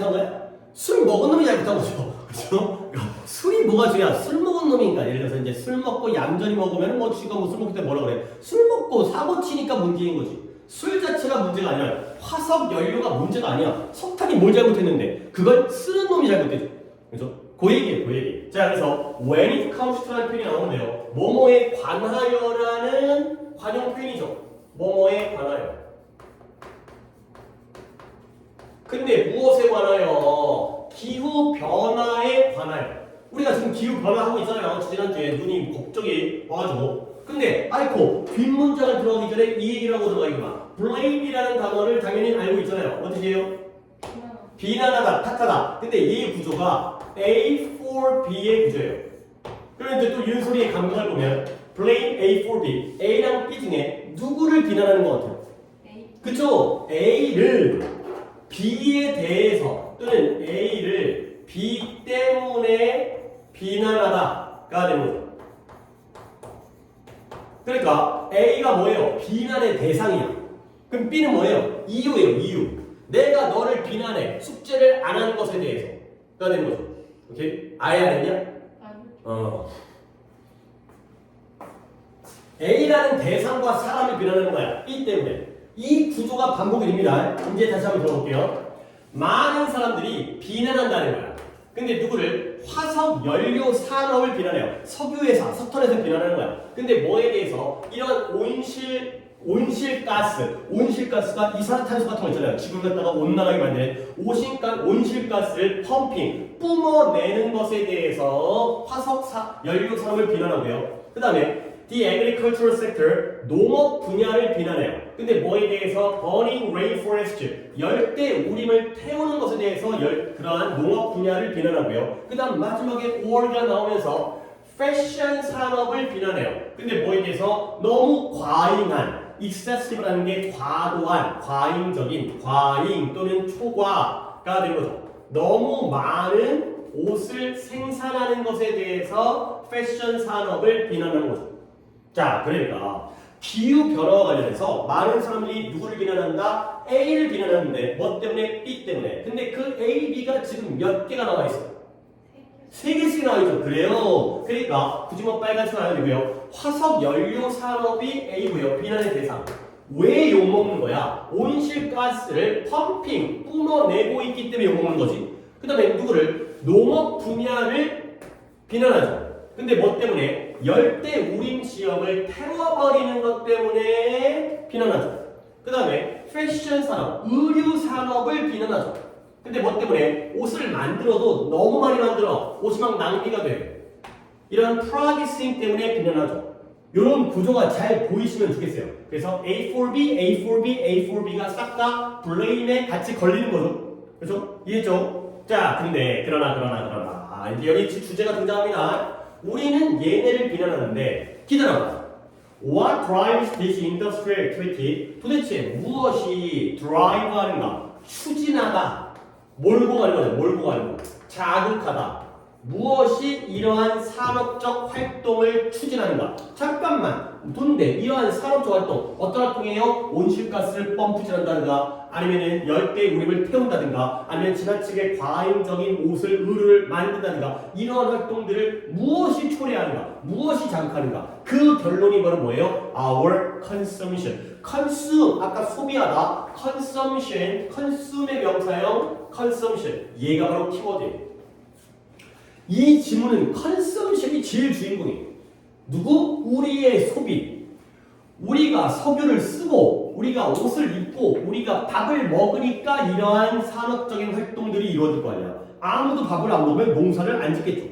잘못한 거야? 술 먹은 놈이 잘못한 거죠. 그렇죠? 술이 뭐가 중요해? 술 먹은 놈이니까. 예를 들어서 이제 술 먹고 얌전히 먹으면 뭐 지가 뭐 술 먹을 때 뭐라 그래? 술 먹고 사고 치니까 문제인 거지. 술 자체가 문제가 아니라 화석 연료가 문제가 아니야. 석탄이 뭘 잘못했는데 그걸 쓰는 놈이 잘못했죠. 그래서 그 얘기예요, 그 얘기. 자, 그래서 when it comes to라는 표현이 나오는데요. 뭐뭐에 관하여라는 관용 표현이죠. 뭐뭐에 관하여. 근데 무엇에 관하여? 기후 변화에 관하여. 우리가 지금 기후 변화하고 있잖아요. 지난주에 눈이 갑자기 와가지고. 근데 아이고 뒷문장을 들어가기 전에 이 얘기를 하고 들어가기만. blame이라는 단어를 당연히 알고 있잖아요. 어떻게 해요? 비난하다, 탓하다. 근데 이 구조가 A for B의 구조예요. 그런데 또 윤소리의 감각을 보면 blame A for B. A랑 B 중에 누구를 비난하는 것 같아요? 그쵸? A를 B에 대해서 또는 A를 B 때문에 비난하다가 되는 거죠. 그러니까 A가 뭐예요? 비난의 대상이야. 그럼 B는 뭐예요? 이유예요. 이유. 내가 너를 비난해. 숙제를 안 한 것에 대해서가 되는 거죠. 오케이? 아예 안 했냐? A라는 대상과 사람을 비난하는 거야. B 때문에. 이 구조가 반복이 됩니다. 이제 다시 한번 들어볼게요. 많은 사람들이 비난한다는 거야. 근데 누구를? 화석 연료 산업을 비난해요. 석유회사, 석탄회사 비난하는 거야. 근데 뭐에 대해서? 이런 온실가스가 이산화탄소 같은 거 있잖아요. 지구를 갖다가 온난하게 만드는 온실가스를 펌핑, 뿜어내는 것에 대해서 화석 연료 산업을 비난하고요. 그 다음에 The agricultural sector, 농업 분야를 비난해요. 근데 뭐에 대해서? Burning rainforest, 열대 우림을 태우는 것에 대해서 그러한 농업 분야를 비난하고요. 그 다음 마지막에 or가 나오면서 패션 산업을 비난해요. 근데 뭐에 대해서? 너무 과잉한, excessive라는 게 과도한, 과잉 또는 초과가 되는 거죠. 너무 많은 옷을 생산하는 것에 대해서 패션 산업을 비난하는 거죠. 자, 그러니까 기후 변화와 관련해서 많은 사람들이 누구를 비난한다? A를 비난하는데 뭐 때문에? B 때문에. 근데 그 A, B가 지금 몇 개가 나와 있어요? 3개씩 나와 있죠. 그래요. 그러니까 굳이 뭐 빨간색 나와야 되고요. 화석 연료 산업이 A고요. 비난의 대상. 왜 욕먹는 거야? 온실가스를 펌핑, 뿜어내고 있기 때문에 욕먹는 거지. 그 다음에 누구를? 농업 분야를 비난하죠. 근데 뭐 때문에? 열대 우림 지역을 태워버리는 것 때문에 비난하죠. 그 다음에 패션 산업, 의류 산업을 비난하죠. 근데 뭐 때문에? 옷을 만들어도 너무 많이 만들어. 옷이 막 낭비가 돼. 이런 프라이싱 때문에 비난하죠. 이런 구조가 잘 보이시면 좋겠어요. 그래서 A for B, A for B, A for B가 싹 다 블레임에 같이 걸리는 거죠. 그렇죠? 이해했죠? 자, 근데 그러나 이제 여기 주제가 등장합니다. 우리는 얘네를 비난하는데 기다려봐. What drives this industrial activity? 도대체 무엇이 drive하는가? 추진하다. 몰고 가는 거. 자극하다. 무엇이 이러한 산업적 활동을 추진하는가? 잠깐만. 근데 이러한 산업적 활동 어떤 활동이에요? 온실가스를 펌프질한다든가 아니면 열대 우림을 태운다든가 아니면 지나치게 과잉적인 의류를 만든다든가 이러한 활동들을 무엇이 초래하는가? 무엇이 자극하는가? 그 결론이 바로 뭐예요? Our consumption. consume, 아까 소비하다. consumption, consume의 명사형 consumption. 얘가 바로 키워드예요. 이 지문은 컨섬션이 제일 주인공이에요. 누구? 우리의 소비. 우리가 석유를 쓰고 우리가 옷을 입고 우리가 밥을 먹으니까 이러한 산업적인 활동들이 이루어질 거 아니야. 아무도 밥을 안 먹으면 농사를 안 짓겠죠.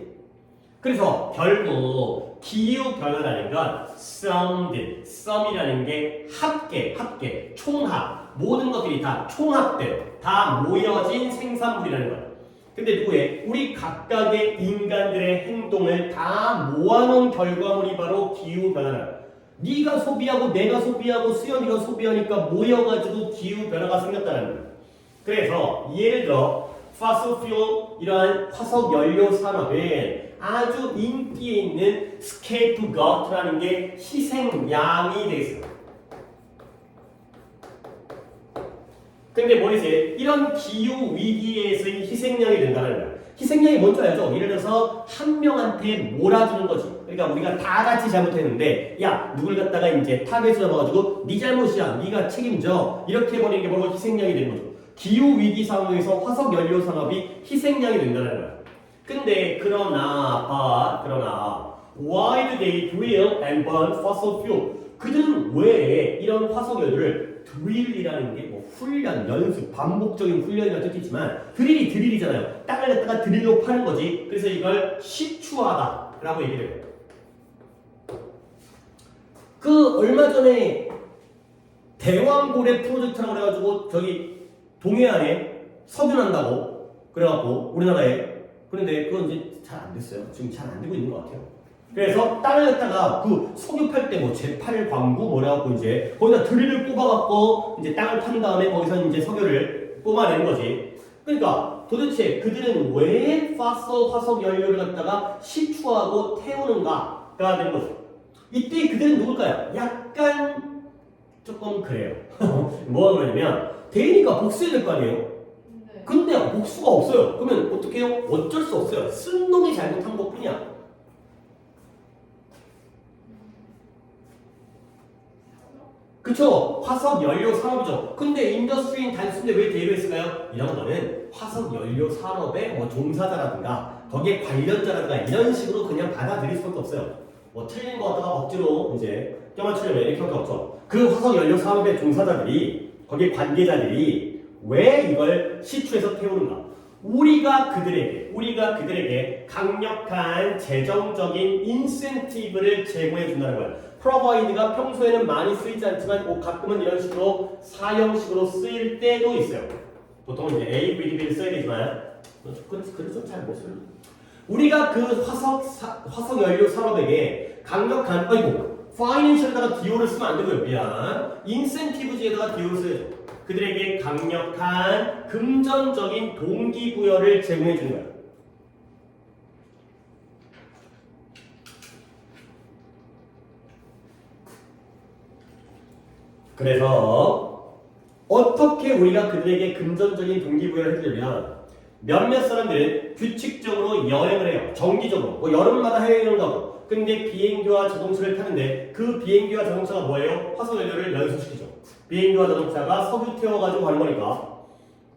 그래서 결국 기후 변화라는 건 sum이라는 게 합계, 총합. 모든 것들이 다 총합돼요. 다 모여진 생산물이라는 거예요. 근데 누구의? 우리 각각의 인간들의 행동을 다 모아놓은 결과물이 바로 기후변화다. 네가 소비하고 내가 소비하고 수연이가 소비하니까 모여가지고 기후변화가 생겼다는 거예요. 그래서 예를 들어 fossil fuel 이러한 화석 연료 산업에 아주 인기에 있는 scapegoat라는 게 희생양이 되어 있어요. 근데 뭐이지? 이런 기후 위기에서의 희생양이 된다는 거야. 희생양이 뭔지 알죠? 예를 들어서 한 명한테 몰아주는 거지. 그러니까 우리가 다 같이 잘못했는데 야 누굴 갖다가 이제 타겟을 잡아가지고 네 잘못이야, 네가 책임져 이렇게 해버리는 게 바로 희생양이 되는 거죠. 기후 위기 상황에서 화석 연료 산업이 희생양이 된다는 거야. 근데 그러나 why do they drill and burn fossil fuel? 그들은 왜 이런 화석 연료를 드릴이라는 게 뭐 훈련, 연습, 반복적인 훈련이라는 뜻이지만 드릴이잖아요. 땅을 갖다가 드릴로 파는 거지. 그래서 이걸 시추하다라고 얘기를 해요. 그 얼마 전에 대왕고래 프로젝트라고 그래가지고 저기 동해안에 석유난다고 그래갖고 우리나라에 그런데 그건 이제 잘 안 됐어요. 지금 잘 안 되고 있는 것 같아요. 그래서 땅을 갖다가 그 석유 팔 때 뭐 제8 광구 뭐라고 이제 거기다 드릴을 뽑아갖고 이제 땅을 판 다음에 거기서 이제 석유를 뽑아내는 거지. 그러니까 도대체 그들은 왜 화석 연료를 갖다가 시추하고 태우는가가 되는 거죠. 이때 그들은 누굴까요? 약간 조금 그래요. 뭐가 그러냐면 대리니까 복수해야 될 거 아니에요? 근데 복수가 없어요. 그러면 어떻게 해요? 어쩔 수 없어요. 쓴 놈이 잘못한 것 뿐이야. 그쵸? 화석 연료 산업이죠. 근데 인더스트리는 단순히 왜 대입했을까요? 이런 거는 화석 연료 산업의 뭐 종사자라든가 거기에 관련자라든가 이런 식으로 그냥 받아들일 수밖에 없어요. 뭐 틀린 거 갖다가 억지로 이제 껴맞추려면 이렇게밖에 없죠. 그 화석 연료 산업의 종사자들이 거기에 관계자들이 왜 이걸 시추해서 태우는가? 우리가 그들에게 강력한 재정적인 인센티브를 제공해 준다는 거예요. provide가 평소에는 많이 쓰이지 않지만 가끔은 이런 식으로 사형식으로 쓰일 때도 있어요. 보통은 이제 A, B, B를 써야 되지만 그래서 잘 못 써요. 우리가 그 화석 연료 산업에게 강력한 financial에다가 DO를 쓰면 안 되고요. 미안. 인센티브지에다가 DO를 써야죠. 그들에게 강력한 금전적인 동기부여를 제공해 주는 거예요. 그래서 어떻게 우리가 그들에게 금전적인 동기부여를 해주려면 몇몇 사람들은 규칙적으로 여행을 해요. 정기적으로. 뭐 여름마다 해외여행 가고. 근데 비행기와 자동차를 타는데 그 비행기와 자동차가 뭐예요? 화석연료를 연소시키죠. 비행기와 자동차가 석유 태워가지고 가는 거니까.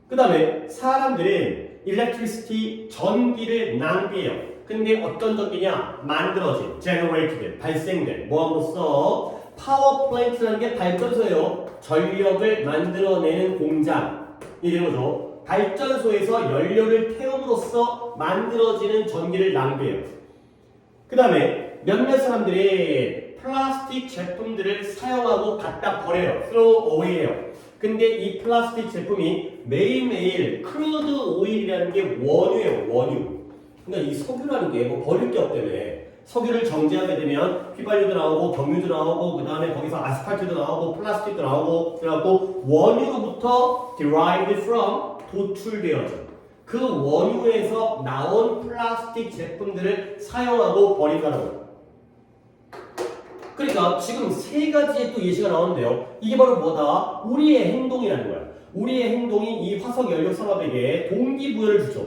그 다음에 사람들은 electricity, 전기를 낭비해요. 근데 어떤 전기냐? 만들어진, generated, 발생된, 뭐함으로써 파워 플랜트라는 게 발전소예요. 전력을 만들어내는 공장이 되는 거죠. 발전소에서 연료를 태움으로써 만들어지는 전기를 낭비해요. 그 다음에 몇몇 사람들이 플라스틱 제품들을 사용하고 갖다 버려요. throw away해요. 근데 이 플라스틱 제품이 매일매일 크루드 오일이라는 게 원유예요. 원유. 그러니까 이 석유라는 게 뭐 버릴 게 없다며. 석유를 정제하게 되면 휘발유도 나오고 경유도 나오고 그 다음에 거기서 아스팔트도 나오고 플라스틱도 나오고 그래갖고 원유로부터 derived from 도출되어져. 그 원유에서 나온 플라스틱 제품들을 사용하고 버린다는 거예요. 그러니까 지금 세 가지의 또 예시가 나오는데요. 이게 바로 뭐다? 우리의 행동이라는 거야. 우리의 행동이 이 화석연료 산업에게 동기부여를 주죠.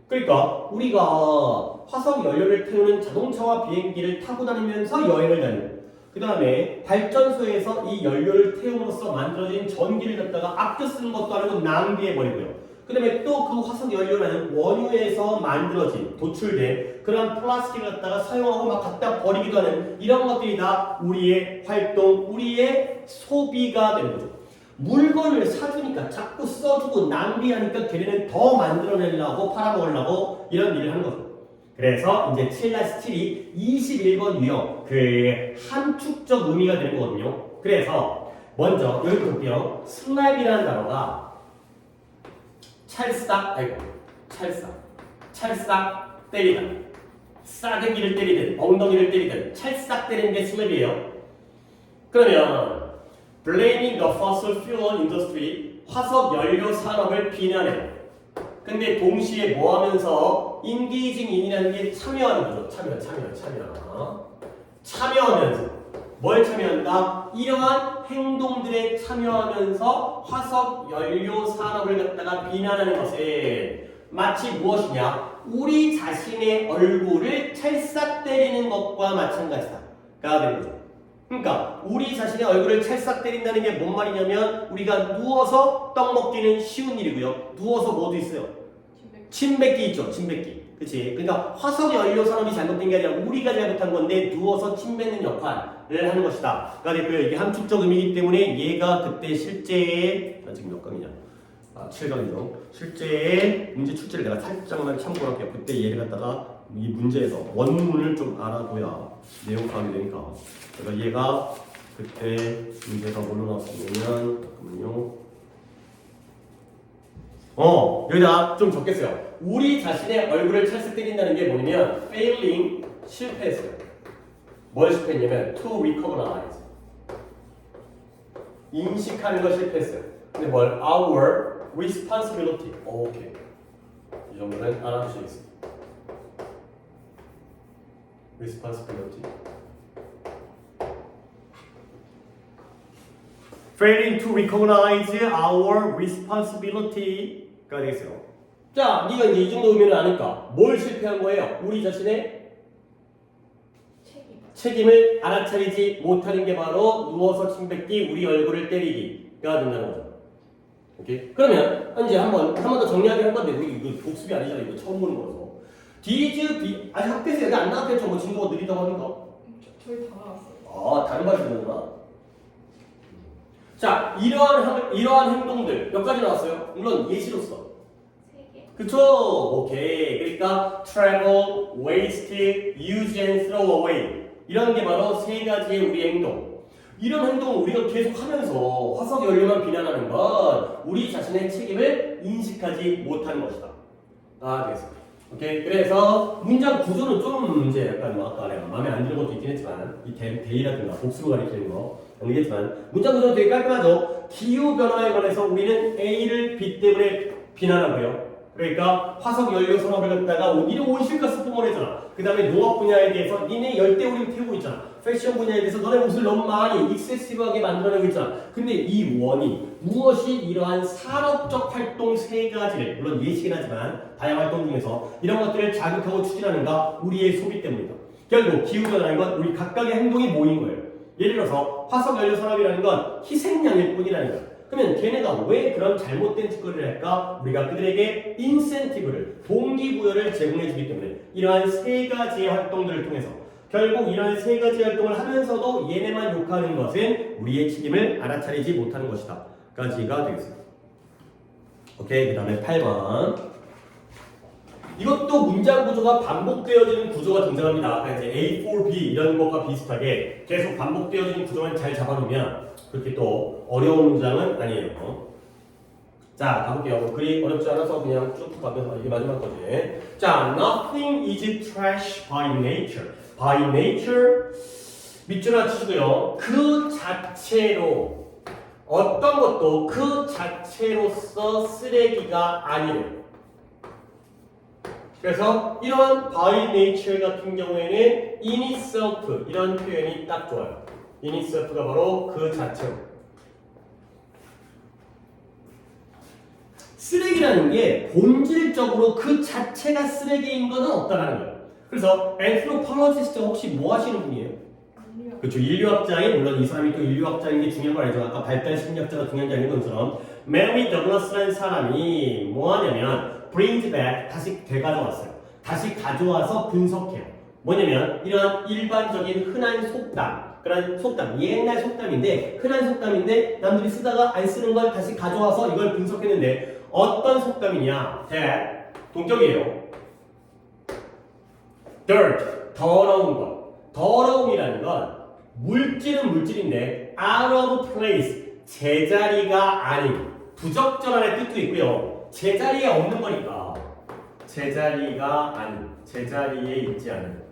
그러니까 우리가 화석연료를 태우는 자동차와 비행기를 타고 다니면서 여행을 다니고 그 다음에 발전소에서 이 연료를 태움으로써 만들어진 전기를 갖다가 아껴 쓰는 것도 아니고 낭비해버리고요. 그 다음에 또 그 화석연료라는 원유에서 만들어진, 도출된 그런 플라스틱을 갖다가 사용하고 막 갖다 버리기도 하는 이런 것들이 다 우리의 활동, 우리의 소비가 되는 거죠. 물건을 사주니까 자꾸 써주고 낭비하니까 걔네는 더 만들어내려고 팔아먹으려고 이런 일을 하는 거죠. 그래서 이제 7-7이 21번 유형 그 함축적 의미가 되는 거거든요. 그래서 먼저 여기 볼게요. 슬랩이라는 단어가 찰싹 때리다, 싸대기를 때리든 엉덩이를 때리든 찰싹 때리는 게 슬랩이에요. 그러면 blaming the fossil fuel industry, 화석 연료 산업을 비난해요. 근데 동시에 뭐 하면서 engaging in이라는 게 참여하는 거죠. 참여하면서 뭘 참여한다? 이러한 행동들에 참여하면서 화석 연료 산업을 갖다가 비난하는 것은 마치 무엇이냐? 우리 자신의 얼굴을 찰싹 때리는 것과 마찬가지다. 가 되는 거죠. 그러니까 우리 자신의 얼굴을 찰싹 때린다는 게 뭔 말이냐면 우리가 누워서 떡 먹기는 쉬운 일이고요. 누워서 뭐도 있어요? 침 뱉기 있죠. 침 뱉기. 그치? 그러니까 화석 연료 산업이 잘못된 게 아니라 우리가 잘못한 건데 누워서 침 뱉는 역할을 하는 것이다. 그러니까 이게 함축적 의미이기 때문에 얘가 그때 실제의 지금 몇 강이냐? 7강이죠. 실제의 문제 출제를 내가 살짝만 참고를 할게요. 그때 얘를 갖다가 이 문제에서 원문을 좀 알아둬야 내용 파악이 되니까. 그러니까 얘가 그때 문제가 뭘로 나왔냐면 잠깐만요. 여기다 좀 적겠어요. 우리 자신의 얼굴을 찰싹 때린다는 게 뭐냐면 failing, 실패했어요. 뭘 실패했냐면 to recognize, 인식하는 걸 실패했어요. 근데 뭘? our responsibility. 오케이. 이 정도는 알아두시겠습니다. responsibility. failing to recognize our responsibility가 되겠어요. 자, 네가 이제 이 정도 의미를 아니까 뭘 실패한 거예요? 우리 자신의 책임을 알아차리지 못하는 게 바로 누워서 침 뱉기, 우리 얼굴을 때리기가 된다는 거죠. 오케이? 그러면 이제 한 번 더 정리하게 할 건데 우리 이거 복습이 아니잖아. 이거 처음 보는 거라서. Did be 아니 학교에서 여기 안 나왔겠죠? 뭐 진도가 느리다고 하니까. 저희 다 나왔어요. 아, 다른 말이 되는구나. 자, 이러한 행동들 몇 가지 나왔어요? 물론 예시로서. 3개. 그쵸? 오케이. 그러니까 travel, waste, use and throw away 이런 게 바로 세 가지의 우리 행동. 이런 행동을 우리가 계속 하면서 화석 연료만 비난하는 건 우리 자신의 책임을 인식하지 못하는 것이다. 되겠습니다. 오케이. 그래서 문장 구조는 좀 이제 약간 뭐 아까 내가 마음에 안 드는 것도 있긴 했지만 이 대의라든가 복수를 가리키는 거 아니겠지만 문장 구조는 되게 깔끔하죠. 기후 변화에 관해서 우리는 A를 B 때문에 비난하고요. 그러니까 화석 연료 산업을 갖다가 니네 온실가스 뿜어내잖아. 그 다음에 농업 분야에 대해서 니네 열대우림 태우고 있잖아. 패션 분야에 대해서 너네 옷을 너무 많이 익세시브하게 만들어내고 있잖아. 근데 이 원인 무엇이 이러한 산업적 활동 세 가지를 물론 예시긴 하지만 다양한 활동 중에서 이런 것들을 자극하고 추진하는가? 우리의 소비 때문이다. 결국 기후변화라는 건 우리 각각의 행동이 모인 거예요. 예를 들어서 화석 연료 산업이라는 건 희생양일 뿐이라는 거야. 그러면 걔네가 왜 그런 잘못된 짓거리를 할까? 우리가 그들에게 인센티브를, 동기부여를 제공해주기 때문에 이러한 세 가지의 활동들을 통해서 결국 이러한 세 가지 활동을 하면서도 얘네만 욕하는 것은 우리의 책임을 알아차리지 못하는 것이다. 까지가 되겠습니다. 오케이, 그 다음에 8번. 이것도 문장 구조가 반복되어지는 구조가 등장합니다. 아까 이제 A4, B 이런 것과 비슷하게 계속 반복되어지는 구조만 잘 잡아놓으면 그렇게 또 어려운 문장은 아니에요. 자, 가볼게요. 글이 어렵지 않아서 그냥 쭉 가면서 이게 마지막 거지. 자, nothing is trash by nature. by nature 밑줄 하시고요. 그 자체로 어떤 것도 그 자체로서 쓰레기가 아니래요. 그래서 이런 by nature 같은 경우에는 in itself 이런 표현이 딱 좋아요. in itself가 바로 그 자체로. 쓰레기라는 게 본질적으로 그 자체가 쓰레기인 것은 없다는 거예요. 그래서 anthropologist 혹시 뭐 하시는 분이에요? 그렇죠. 인류학자인 물론 이 사람이 또 인류학자인 게 중요한 건 아니죠. 아까 발달 심리학자가 중요한 게 아닌 것처럼 메리 더글라스라는 사람이 뭐 하냐면 brings back 다시 되가져왔어요. 다시 가져와서 분석해요. 뭐냐면 이런 일반적인 흔한 속담, 그런 속담, 옛날 속담인데 흔한 속담인데 남들이 쓰다가 안 쓰는 걸 다시 가져와서 이걸 분석했는데 어떤 속담이냐? 동격이에요. dirt, 더러운 것. 더러움이라는 건 물질은 물질인데 out of place, 제자리가 아닌 부적절한의 뜻도 있고요. 제자리에 없는 거니까 제자리가 아닌, 제자리에 있지 않은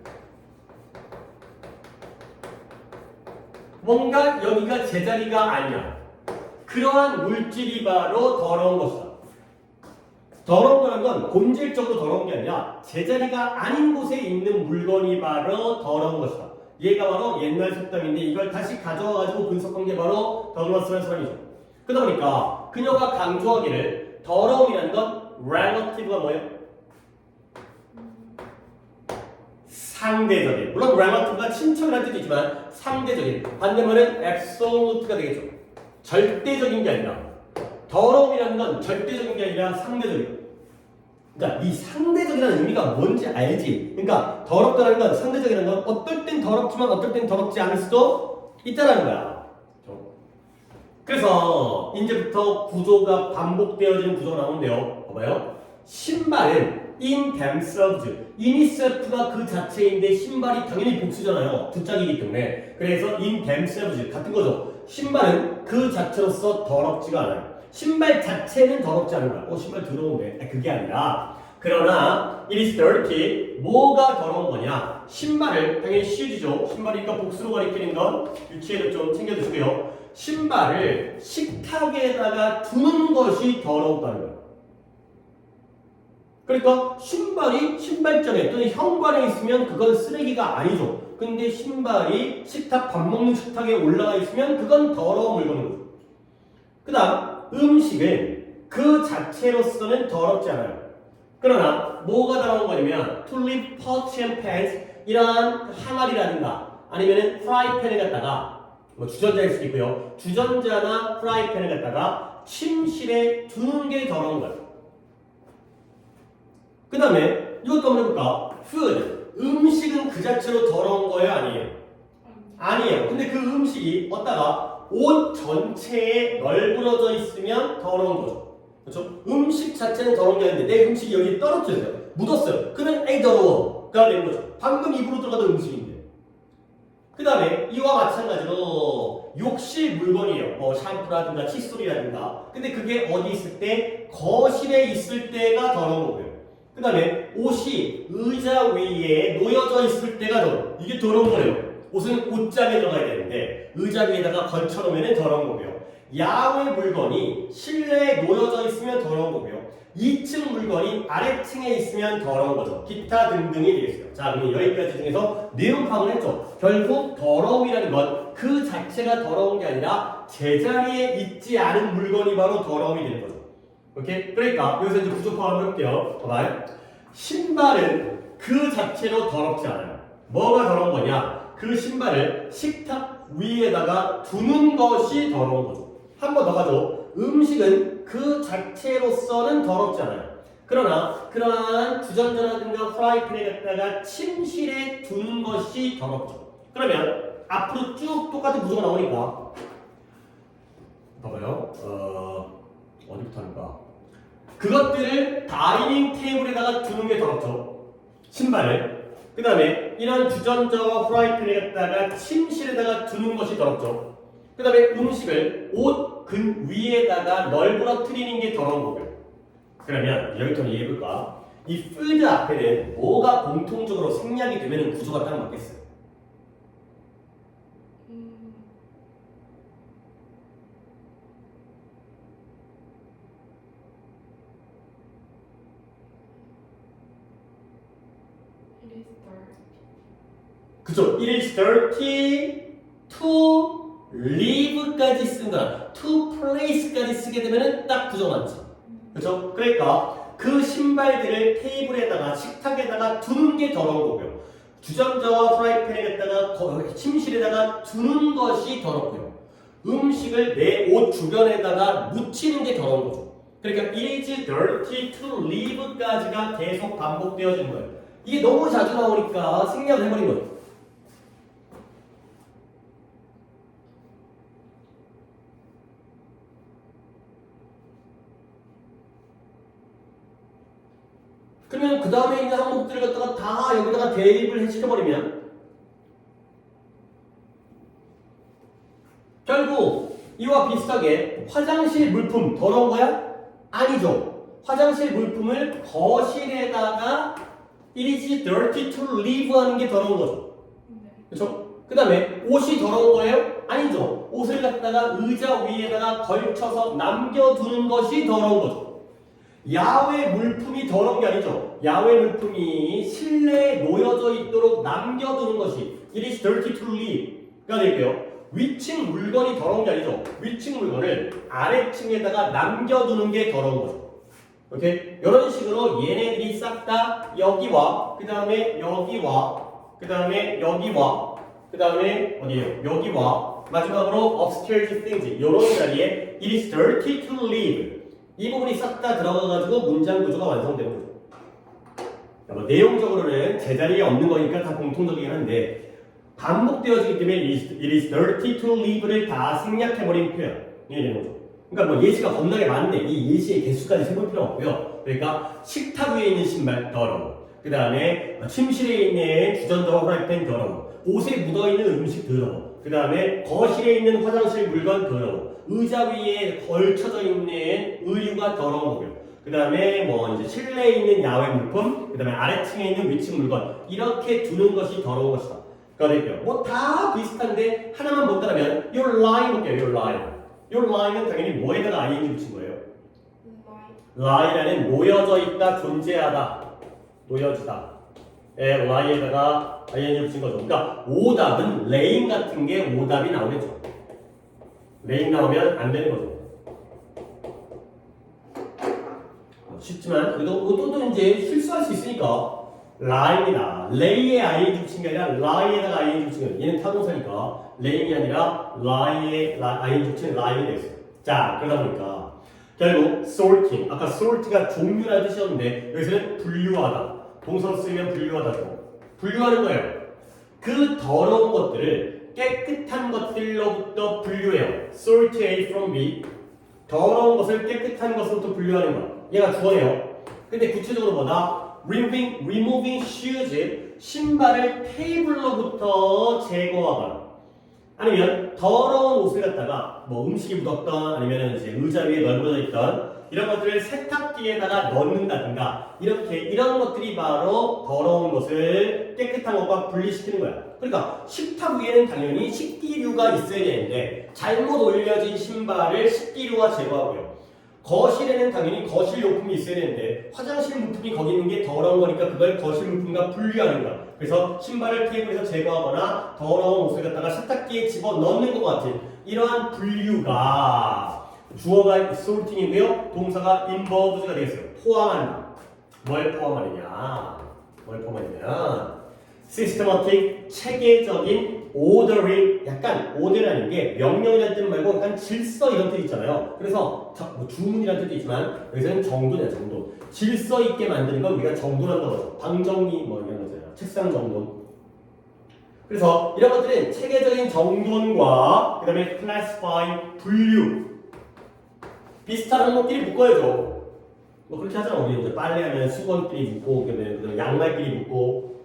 뭔가 여기가 제자리가 아니야. 그러한 물질이 바로 더러운 것이다. 더러운 거라는 건 본질적으로 더러운 게 아니라 제자리가 아닌 곳에 있는 물건이 바로 더러운 것이다. 얘가 바로 옛날 속담인데 이걸 다시 가져와가지고 분석한 게 바로 더글라스라는 사람이죠. 그러다 보니까 그녀가 강조하기를 더러움이라는 건 relative가 뭐예요? 상대적인. 물론 relative가 친척이라는 뜻도 있지만 상대적인. 반대말은 absolute가 되겠죠. 절대적인 게 아니라 더러움이라는 건 절대적인 게 아니라 상대적인. 그러니까 이 상대적이라는 의미가 뭔지 알지. 그러니까 더럽다는 건 상대적이라는 건 어떨 땐 더럽지만 어떨 땐 더럽지 않을 수도 있다라는 거야. 그래서 이제부터 구조가 반복되어지는 구조가 나오는데요. 봐봐요. 신발은 in themselves, in itself가 그 자체인데 신발이 당연히 복수잖아요. 두 짝이기 때문에. 그래서 in themselves 같은 거죠. 신발은 그 자체로서 더럽지가 않아요. 신발 자체는 더럽지 않은 거야. 신발 더러운데. 그게 아니라. 그러나 it is dirty. 뭐가 더러운 거냐? 신발을 당연히 씌우지죠. 신발이니까 복수로 가리키는 건 유치해도 좀 챙겨주시고요. 신발을 식탁에다가 두는 것이 더러웠다는 거예요. 그러니까 신발이 신발장에 또는 현관에 있으면 그건 쓰레기가 아니죠. 근데 신발이 식탁, 밥 먹는 식탁에 올라가 있으면 그건 더러운 물건인 거죠. 그 다음 음식은 그 자체로서는 더럽지 않아요. 그러나 뭐가 더러운 거냐면 to leave pots and pans 이러한 항아리라든가 아니면 프라이팬을 갖다가 주전자일 수도 있고요. 주전자나 프라이팬을 갖다가 침실에 두는 게 더러운 거예요. 그 다음에 이것도 한번 해볼까? food. 음식은 그 자체로 더러운 거예요? 아니에요? 아니에요. 근데 그 음식이 어디다가 옷 전체에 널브러져 있으면 더러운 거죠. 그렇죠? 음식 자체는 더러운 게 아닌데 내 음식이 여기 떨어졌어요. 묻었어요. 그러면 에이 더러워가 되는 거죠. 방금 입으로 들어가던 음식인데. 그 다음에 이와 마찬가지로 욕실 물건이에요. 샴푸라든가 칫솔이라든가. 근데 그게 어디 있을 때? 거실에 있을 때가 더러운 거고요. 그 다음에 옷이 의자 위에 놓여져 있을 때가 더러워. 이게 더러운 거예요. 옷은 옷장에 들어가야 되는데 의자 위에다가 걸쳐놓으면 더러운 거고요. 야외 물건이 실내에 놓여져 있으면 더러운 거고요. 2층 물건이 아래층에 있으면 더러운 거죠. 기타 등등이 되겠어요. 자, 그럼 여기까지 중에서 내용 파악을 했죠. 결국 더러움이라는 건 그 자체가 더러운 게 아니라 제자리에 있지 않은 물건이 바로 더러움이 되는 거죠. 오케이? 그러니까 여기서 이제 구조 파악을 해볼게요. 봐봐요. 신발은 그 자체로 더럽지 않아요. 뭐가 더러운 거냐? 그 신발을 식탁 위에다가 두는 것이 더러운 거죠. 한 번 더 가죠. 음식은 그 자체로서는 더럽지 않아요. 그러나 그러한 주전자라든가 프라이팬에 갖다가 침실에 두는 것이 더럽죠. 그러면 앞으로 쭉 똑같은 구조가 나오니까 봐봐요. 어디부터 할까? 그것들을 다이닝 테이블에다가 두는 게 더럽죠. 신발을. 그 다음에 이런 주전자와 프라이팬에 갖다가 침실에다가 두는 것이 더럽죠. 그 다음에 음식을 옷 근 위에다가 널브러뜨리는 게 더러운 거고요. 그러면 여기부터 이해해볼까? 이 food 앞에는 뭐가 공통적으로 생략이 되면 구조가 딱 맞겠어요? 그죠? It is dirty to live까지 쓴 거야. to place까지 쓰게 되면 딱 구조 맞지. 그죠? 그러니까 그 신발들을 테이블에다가 식탁에다가 두는 게 더러운 거고요. 주전자와 프라이팬에다가 침실에다가 두는 것이 더럽고요. 음식을 내 옷 주변에다가 묻히는 게 더러운 거죠. 그러니까 it is dirty to live까지가 계속 반복되어지는 거예요. 이게 너무 자주 나오니까 생략을 해버린 거예요. 그러면 그 다음에 있는 항목들을 갖다가 다 여기다가 대입을 해시켜버리면 결국 이와 비슷하게 화장실 물품 더러운 거야? 아니죠. 화장실 물품을 거실에다가 it is dirty to leave 하는 게 더러운 거죠. 그렇죠? 그 다음에 옷이 더러운 거예요? 아니죠. 옷을 갖다가 의자 위에다가 걸쳐서 남겨두는 것이 더러운 거죠. 야외 물품이 더러운 게 아니죠. 야외 물품이 실내에 놓여져 있도록 남겨두는 것이 it is dirty to leave가 될게요. 위층 물건이 더러운 게 아니죠. 위층 물건을 아래층에다가 남겨두는 게 더러운 거죠. 오케이? 이런 식으로 얘네들이 싹 다 여기와 그 다음에 여기와 그 다음에 여기와 그 다음에 어디에요? 여기와 마지막으로 upstairs things 이런 자리에 it is dirty to leave 이 부분이 싹 다 들어가가지고 문장 구조가 완성되는 거죠. 뭐 내용적으로는 제자리에 없는 거니까 다 공통적이긴 한데 반복되어지기 때문에 it is dirty to leave를 다 생략해버린 표현이 되는 거죠. 그러니까 뭐 예시가 겁나게 많은데 이 예시의 개수까지 세볼 필요 없고요. 그러니까 식탁 위에 있는 신발 더러워. 그 다음에 침실에 있는 주전자와 프라이팬 더러워. 옷에 묻어있는 음식 더러워. 그 다음에 거실에 있는 화장실 물건 더러워. 의자 위에 걸쳐져 있는 의류가 더러운 거고요. 그 다음에 뭐 이제 실내에 있는 야외 물품, 그 다음에 아래층에 있는 위층 물건 이렇게 두는 것이 더러운 것이다. 그러니까 뭐 다 비슷한데 하나만 못 따르면 your line 볼게요. your line. your line은 당연히 뭐에다가 ing 붙인 거예요? lie라는 놓여져 있다, 존재하다, 놓여지다. lie에다가 ing 붙인 거죠. 그러니까 오답은 laying 같은 게 오답이 나오겠죠. laying 나오면 안 되는 거죠. 쉽지만 그래도 또 이제 실수할 수 있으니까 lie입니다. lay에 ing 붙인 게 아니라 lie에다가 ing 붙인 거예요. 얘는 타동사니까 laying이 아니라 lie에 ing 붙인 lie이 되겠어요. 자, 그러다 보니까 결국 sorting, 아까 sort가 종류라는 뜻이었는데 여기서는 분류하다. 동사로 쓰이면 분류하다고. 분류하는 거예요. 그 더러운 것들을 깨끗한 것들로부터 분류해요. sort A from B. 더러운 것을 깨끗한 것으로부터 분류하는 거야. 얘가 주어예요. 근데 구체적으로 뭐다? removing shoes, 신발을 테이블로부터 제거하거나 아니면 더러운 옷을 갖다가 뭐 음식이 묻었던 아니면 이제 의자 위에 널브러져 있던 이런 것들을 세탁기에다가 넣는다든가 이렇게 이런 것들이 바로 더러운 것을 깨끗한 것과 분리시키는 거야. 그러니까 식탁 위에는 당연히 식기류가 있어야 되는데 잘못 올려진 신발을 식기류가 제거하고요. 거실에는 당연히 거실 용품이 있어야 되는데 화장실 물품이 거기 있는 게 더러운 거니까 그걸 거실 물품과 분리하는 거야. 그래서 신발을 테이블에서 제거하거나 더러운 옷을 갖다가 세탁기에 집어넣는 것 같은 이러한 분류가 주어가 sorting이고요. 동사가 involves가 되겠어요. 포함한다. 뭘 포함하느냐? 뭘 포함하느냐? systematic, 체계적인 ordering, 약간 order라는 게 명령이라는 뜻 말고 약간 질서 이런 뜻 있잖아요. 그래서 뭐 주문이라는 뜻도 있지만 여기서는 정돈이야, 정돈. 질서 있게 만드는 걸 우리가 정돈한다고 하죠. 방정리 뭐 이런 거잖아요. 책상 정돈. 그래서 이런 것들은 체계적인 정돈과 그 다음에 classifying, 분류 비슷한 항목끼리 묶어야죠. 뭐 그렇게 하잖아. 우리 이제 빨래하면 수건끼리 묶고 그다음에 양말끼리 묶고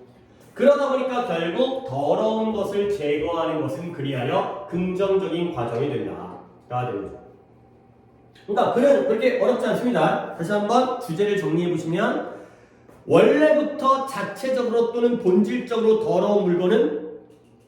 그러다 보니까 결국 더러운 것을 제거하는 것은 그리하여 긍정적인 과정이 된다가 되는 거죠. 그러니까 그렇게 어렵지 않습니다. 다시 한번 주제를 정리해 보시면 원래부터 자체적으로 또는 본질적으로 더러운 물건은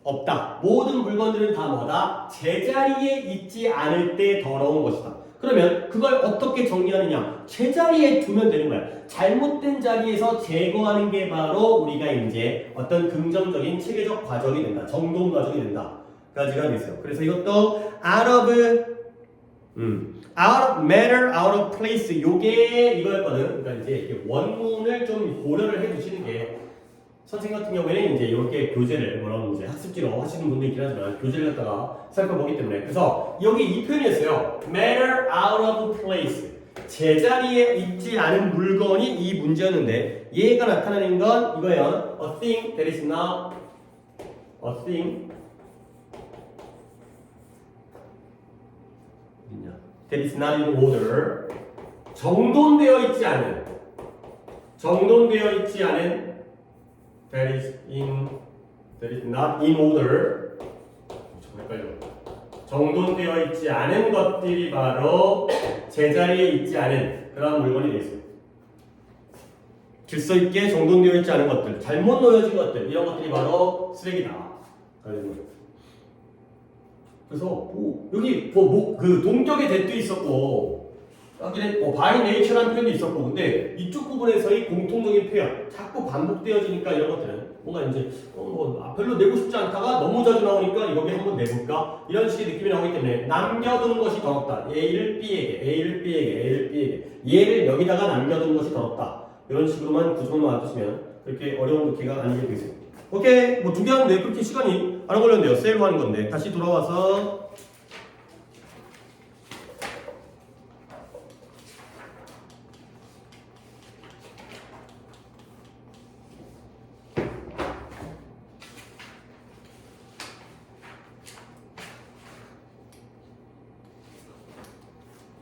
없다. 모든 물건들은 다 뭐다? 제자리에 있지 않을 때 더러운 것이다. 그러면 그걸 어떻게 정리하느냐? 제자리에 두면 되는 거야. 잘못된 자리에서 제거하는 게 바로 우리가 이제 어떤 긍정적인 체계적 과정이 된다. 정돈 과정이 된다. 까지가 됐어요. 그래서 이것도 out of matter, out of place 요게 이거였거든. 그러니까 이제 이렇게 원문을 좀 고려를 해주시는 게 선생님 같은 경우에는 이제 이렇게 교재를 물론 이제 학습지로 하시는 분도 있긴 하지만 교재를 갖다가 살펴보기 때문에 그래서 여기 이 표현이었어요. matter out of place 제자리에 있지 않은 물건이 이 문제였는데 얘가 나타나는 건 이거예요. a thing that is not a thing that is not in order 정돈되어 있지 않은 that is not in order 좀 헷갈려. 정돈되어 있지 않은 것들이 바로 제자리에 있지 않은 그런 물건이 되어 있어요. 질서 있게 정돈되어 있지 않은 것들, 잘못 놓여진 것들 이런 것들이 바로 쓰레기다. 그래서 여기 그 동격의 대도 있었고 여기는 by nature라는 표현도 있었고, 근데 이쪽 부분에서의 공통적인 표현 자꾸 반복되어지니까 이런 것들은 뭔가 이제 별로 내고 싶지 않다가 너무 자주 나오니까 여기 한번 내볼까 이런 식의 느낌이 나오기 때문에 남겨두는 것이 더럽다. A를 B에게, A를 B에게, A를 B에게, 얘를 여기다가 남겨두는 것이 더럽다. 이런 식으로만 구조만 놔두시면 그렇게 어려운 독해가 아니게 되세요. 오케이, 뭐 두 개 하는데 그렇게 시간이 안 걸렸네요. 세일로 하는 건데 다시 돌아와서.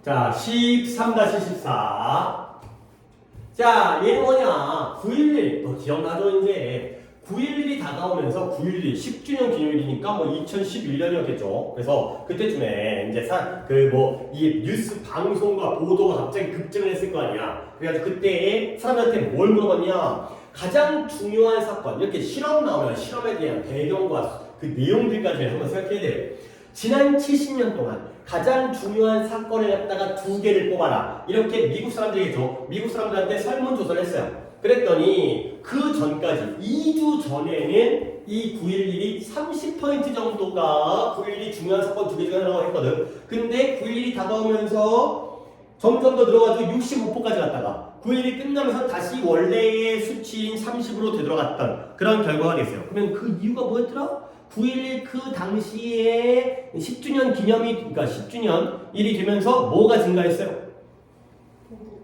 자, 13-14. 자, 얘는 뭐냐? 9.11. 너 기억나죠, 이제? 9.11이 다가오면서 9.11 10주년 기념일이니까 뭐 2011년이었겠죠. 그래서 그때쯤에 이제 이 뉴스 방송과 보도가 갑자기 급증을 했을 거 아니야. 그래가지고 그때 사람들한테 뭘 물어봤냐? 가장 중요한 사건, 이렇게 실험 나오면 실험에 대한 배경과 그 내용들까지 한번 생각해야 돼요. 지난 70년 동안 가장 중요한 사건을 갖다가 두 개를 뽑아라. 이렇게 미국 사람들이겠죠. 미국 사람들한테 설문조사를 했어요. 그랬더니 그 전까지 2주 전에는 이 9.11이 30% 정도가 9.11이 중요한 사건 두 개 중에 하나라고 했거든. 근데 9.11이 다가오면서 점점 더 들어가지고 65%까지 갔다가 9.11이 끝나면서 다시 원래의 수치인 30으로 되돌아갔던 그런 결과가 됐어요. 그러면 그 이유가 뭐였더라? 9.11 그 당시에 10주년 기념이, 그러니까 10주년일이 되면서 뭐가 증가했어요?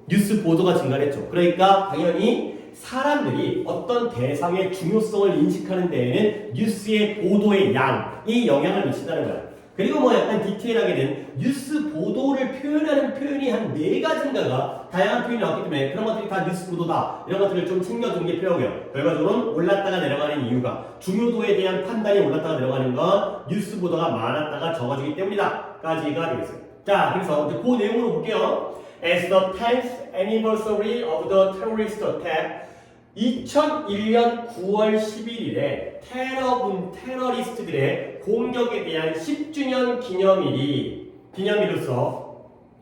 뉴스 보도가 증가했죠. 그러니까 당연히 사람들이 어떤 대상의 중요성을 인식하는 데에는 뉴스의 보도의 양이 영향을 미친다는 거야. 그리고 뭐 약간 디테일하게는 뉴스 보도를 표현하는 표현이 한 4가지인가가 다양한 표현이 나왔기 때문에 그런 것들이 다 뉴스 보도다. 이런 것들을 좀 챙겨주는 게 필요하고요. 결과적으로는 올랐다가 내려가는 이유가 중요도에 대한 판단이 올랐다가 내려가는 건 뉴스 보도가 많았다가 적어지기 때문이다. 까지가 되겠어요. 자, 그래서 이제 그 내용으로 볼게요. As the 10th anniversary of the terrorist attack, 2001년 9월 11일에 테러리스트들의 공격에 대한 10주년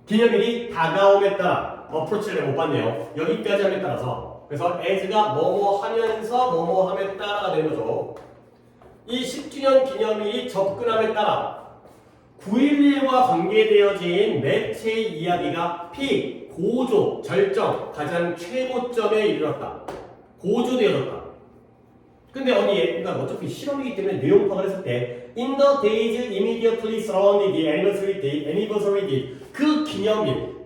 기념일이 다가옴에 따라 어프로치를 못 봤네요. 여기까지 함에 따라서 그래서 as가 뭐뭐 하면서 뭐뭐 함에 따라가 되는 거죠. 이 10주년 기념일이 접근함에 따라 9.11과 관계되어진 매체의 이야기가 픽, 고조, 절정, 가장 최고점에 이르렀다. 고조되어졌다. 근데 어디에? 그러니까 어차피 실험이기 때문에 내용 파악을 했을 때 In the days immediately surrounding the anniversary date 그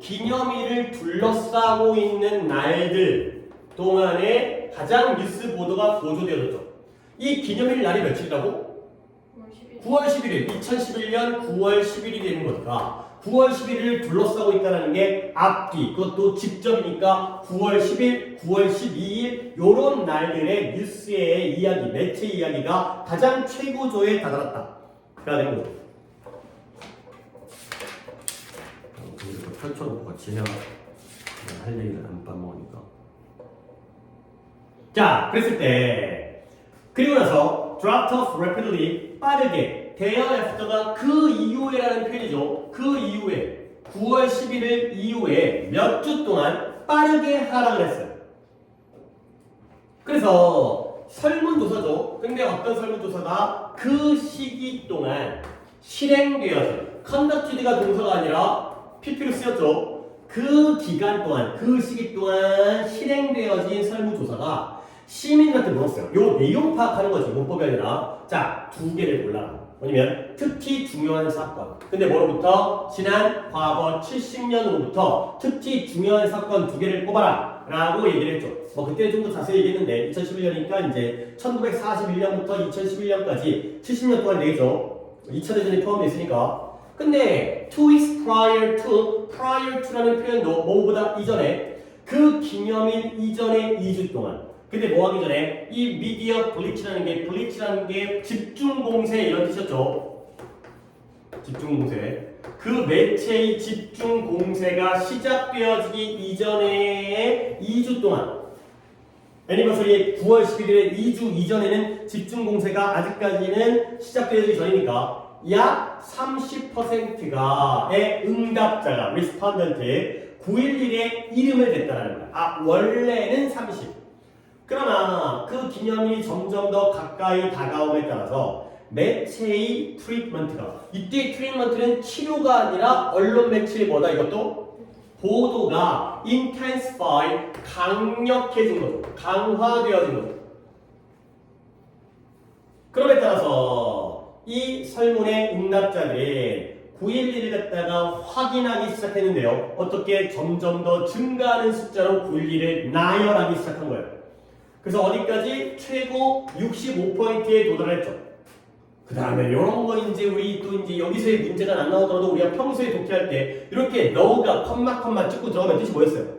기념일을 둘러싸고 있는 날들 동안에 가장 뉴스 보도가 고조되어졌죠. 이 기념일 날이 며칠이라고? 9월 11일, 2011년 9월 10일이 되는 거니까 9월 11일을 둘러싸고 있다는 게 앞뒤, 그것도 직접이니까 9월 10일, 9월 12일 요런 날들의 뉴스의 이야기, 매체 이야기가 가장 최고조에 다다랐다. 가 되는 거죠. 이렇게 펼쳐놓고 같이 해야 할 얘기를 안 빠먹으니까. 자, 그랬을 때 그리고 나서 dropped off rapidly 빠르게 thereafter가 그 이후에라는 표현이죠. 그 이후에 9월 11일 이후에 몇 주 동안 빠르게 하락을 했어요. 그래서 설문조사죠. 근데 어떤 설문조사가 그 시기 동안 실행되어서 conducted가 동사가 아니라 PP로 쓰였죠. 그 기간 동안, 그 시기 동안 실행되어진 설문조사가 시민들한테 물었어요. 요 내용 파악하는 거지, 문법이 아니라. 자, 2개를 골라라. 뭐냐면 특히 중요한 사건. 근데 뭐로부터? 지난 과거 70년으로부터 특히 중요한 사건 2개를 뽑아라 라고 얘기를 했죠. 뭐 그때 좀 더 자세히 얘기했는데 2011년이니까 이제 1941년부터 2011년까지 70년 동안 되겠죠. 2000년 포함되어 있으니까. 근데 2 weeks prior to라는 표현도 뭐보다 이전에 그 기념일 이전에 2주 동안. 근데 뭐 하기 전에 이 미디어 블리치라는 게 집중 공세 이런 뜻이었죠. 집중 공세. 그 매체의 집중 공세가 시작되어지기 이전에 2주 동안 애니버서리 9월 11일에 2주 이전에는 집중 공세가 아직까지는 시작되어지기 전이니까 약 30%가의 응답자가 respondent의 9.11의 이름을 댔다는 거야. 아, 원래는 30. 그러나 그 기념일이 점점 더 가까이 다가옴에 따라서 매체의 트리트먼트가, 이때 트리트먼트는 치료가 아니라 언론 매체의 뭐다 이것도? 보도가 intensify, 강력해진 거죠. 강화되어진 거죠. 그럼에 따라서 이 설문의 응답자들이 9.11을 갖다가 확인하기 시작했는데요. 어떻게 점점 더 증가하는 숫자로 9.11을 나열하기 시작한 거예요. 그래서 어디까지? 최고 65%에 도달했죠. 그 다음에 이런 거 이제 우리 또 이제 여기서의 문제가 안 나오더라도 우리가 평소에 독해할 때 이렇게 너가 컴마 찍고 들어가면 뜻이 뭐였어요?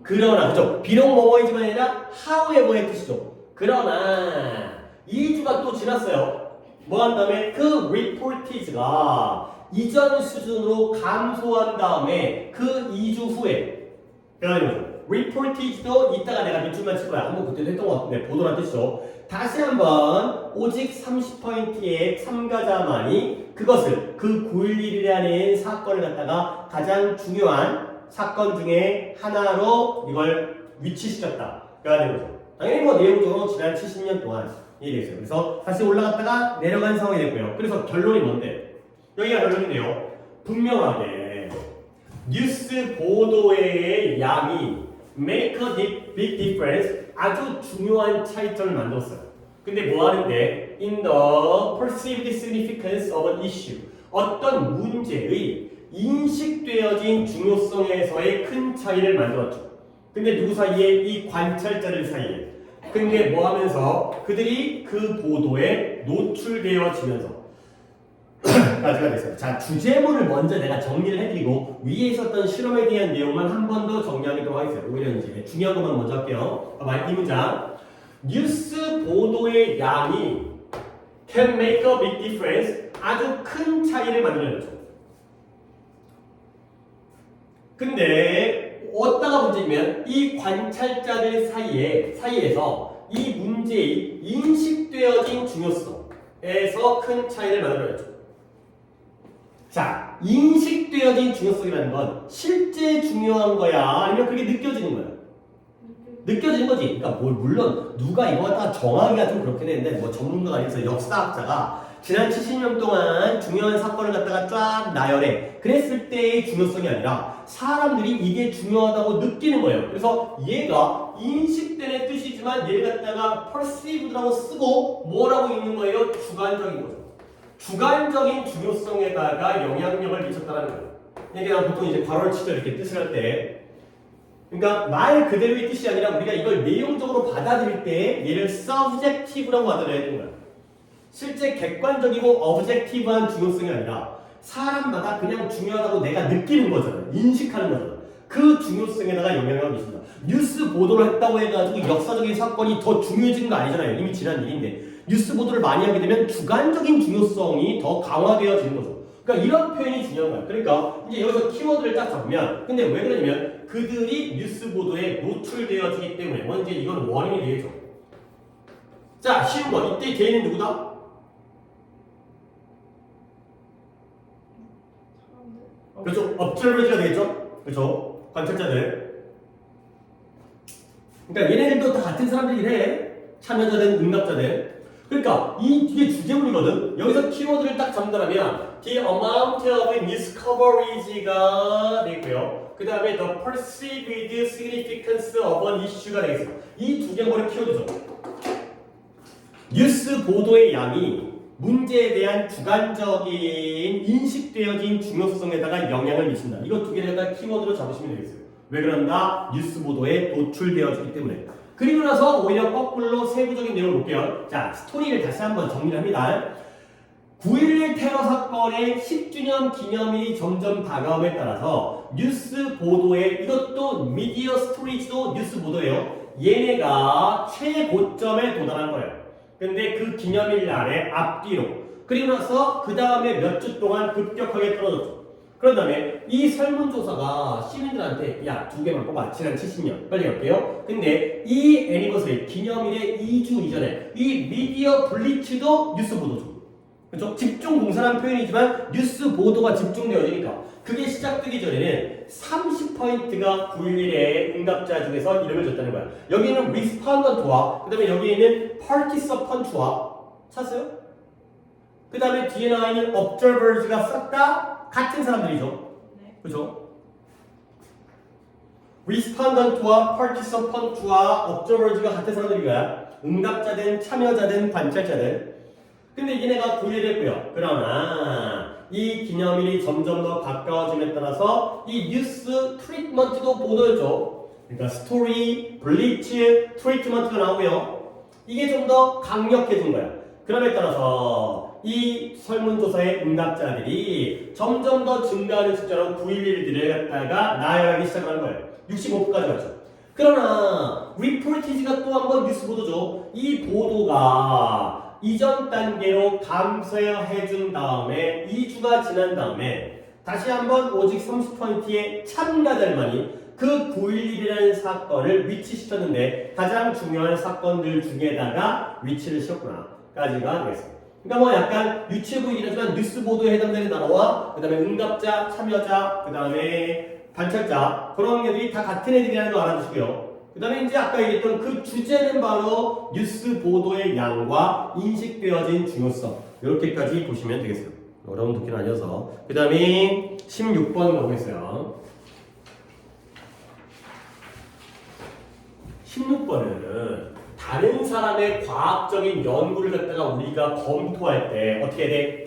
그러나, 그죠? 비록 뭐뭐이지만 아니라 however의 뜻이죠. 그러나 2주가 또 지났어요. 뭐 한 다음에 그 reportage가 이전 수준으로 감소한 다음에 그 2주 후에 그러니까 reportage도 이따가 내가 밑줄만 칠 거야. 한번 그때도 했던 것 같은데 보도란 뜻이죠. 다시 한번 오직 30%의 참가자만이 그것을 그 9.11이라는 사건을 갖다가 가장 중요한 사건 중에 하나로 이걸 위치시켰다. 그래야 되는 거죠. 당연히 뭐 내용적으로 지난 70년 동안 이해되겠어요. 그래서 다시 올라갔다가 내려간 상황이 됐고요. 그래서 결론이 뭔데? 여기가 결론인데요. 분명하게 뉴스 보도의 양이 make a big difference, 아주 중요한 차이점을 만들었어요. 근데 뭐 하는데? In the perceived significance of an issue, 어떤 문제의 인식되어진 중요성에서의 큰 차이를 만들었죠. 근데 누구 사이에? 이 관찰자들 사이에. 근데 뭐 하면서? 그들이 그 보도에 노출되어지면서 까지가 됐어요. 자, 주제문을 먼저 내가 정리를 해드리고 위에 있었던 실험에 대한 내용만 한 번 더 정리하도록 하겠습니다. 오히려 이제 중요한 것만 먼저 할게요. 이 문장. 뉴스 보도의 양이 can make a big difference, 아주 큰 차이를 만들어냈죠. 근데 어디다가 문제냐면 이 관찰자들 사이에서 이 문제의 인식되어진 중요성에서 큰 차이를 만들어냈죠. 자, 인식되어진 중요성이라는 건 실제 중요한 거야? 아니면 그게 느껴지는 거야? 느껴지는 거지. 그러니까 물론 누가 이거 갖다가 정하기가 좀 그렇긴 했는데 뭐 전문가가 아니어서 역사학자가 지난 70년 동안 중요한 사건을 갖다가 쫙 나열해. 그랬을 때의 중요성이 아니라 사람들이 이게 중요하다고 느끼는 거예요. 그래서 얘가 인식되는 뜻이지만 얘를 갖다가 perceived라고 쓰고 뭐라고 읽는 거예요? 주관적인 거죠. 주관적인 중요성에다가 영향력을 미쳤다는 거예요. 이게 보통 이제 괄호를 치죠. 이렇게 뜻을 할 때. 그러니까 말 그대로의 뜻이 아니라 우리가 이걸 내용적으로 받아들일 때 얘를 subjective라고 받아들여야 되는 거야. 실제 객관적이고 objective한 중요성이 아니라 사람마다 그냥 중요하다고 내가 느끼는 거잖아. 인식하는 거잖아. 그 중요성에다가 영향을 미친다. 뉴스 보도를 했다고 해가지고 역사적인 사건이 더 중요해지는 거 아니잖아요. 이미 지난 일인데. 뉴스 보도를 많이 하게 되면 주관적인 중요성이 더 강화되어지는 거죠. 그러니까 이런 표현이 중요한 거야. 그러니까 이제 여기서 키워드를 딱 잡으면, 근데 왜 그러냐면 그들이 뉴스 보도에 노출되어지기 때문에 먼저 이건 원인이 되겠죠. 자, 쉬운 거. 이때 개인은 누구다? 그렇죠. observer가 되겠죠. 그렇죠. 관찰자들. 그러니까 얘네들도 다 같은 사람들이래. 참여자들, 응답자들. 그러니까 이게 주제문이거든. 여기서 키워드를 딱 잡는다면 the amount of news coverage가 되고요. 그 다음에 the perceived significance of an issue가 되겠어요. 이 두 개가 바로 키워드죠. 뉴스 보도의 양이 문제에 대한 주관적인 인식되어진 중요성에다가 영향을 미친다. 이거 두 개를 다 키워드로 잡으시면 되겠어요. 왜 그런가? 뉴스 보도에 노출되어지기 때문에. 그리고 나서 오히려 거꾸로 세부적인 내용을 볼게요. 자, 스토리를 다시 한번 정리를 합니다. 9.11 테러 사건의 10주년 기념일이 점점 다가옴에 따라서 뉴스 보도에, 이것도 미디어 스토리지도 뉴스 보도예요. 얘네가 최고점에 도달한 거예요. 근데 그 기념일 날에 앞뒤로, 그리고 나서 그 다음에 몇 주 동안 급격하게 떨어졌죠. 그런 다음에 이 설문조사가 시민들한테 야, 2개만 뽑아. 지난 70년. 빨리 갈게요. 근데 이 애니버서리 기념일의 2주 이전에 이 미디어 블리츠도 뉴스 보도죠. 그렇죠? 집중 공사라는 표현이지만 뉴스 보도가 집중되어지니까 그게 시작되기 전에는 30%가 911의 응답자 중에서 이름을 줬다는 거야. 여기는 respondent와 그 다음에 여기에는 participant와 찾았어요? 그 다음에 뒤에 나와 있는 observers가 싹 다 같은 사람들이죠. 네. 그죠? respondent와 participant와 observers가 같은 사람들이야. 응답자든 참여자든 관찰자든. 근데 얘네가 9일 했고요. 그러나 이 기념일이 점점 더 가까워짐에 따라서 이 뉴스 트리트먼트도 보도했죠. 그러니까 스토리, 블리츠, 트리트먼트가 나오고요. 이게 좀 더 강력해진 거야. 그럼에 따라서 이 설문조사의 응답자들이 점점 더 증가하는 숫자로 911들을 갖다가 나열하기 시작하는 거예요. 65%까지 갔죠. 그러나 리포티지가 또 한 번 뉴스 보도죠. 이 보도가 이전 단계로 감소해 준 다음에 2주가 지난 다음에 다시 한번 오직 30%의 참가자들만이 그 9.11이라는 사건을 위치시켰는데 가장 중요한 사건들 중에다가 위치를 시켰구나 까지가 되겠습니다. 그러니까 뭐 약간 유치해 보이긴 하지만 뉴스 보도에 해당되는 단어와 그 다음에 응답자, 참여자, 그 다음에 관찰자 그런 애들이 다 같은 애들이라는 거 알아두시고요. 그 다음에 이제 아까 얘기했던 그 주제는 바로 뉴스 보도의 양과 인식되어진 중요성 이렇게까지 보시면 되겠어요. 어려운 도끼는 아니어서. 그 다음에 16번 가보겠어요. 16번은 다른 사람의 과학적인 연구를 갖다가 우리가 검토할 때 어떻게 해야 돼?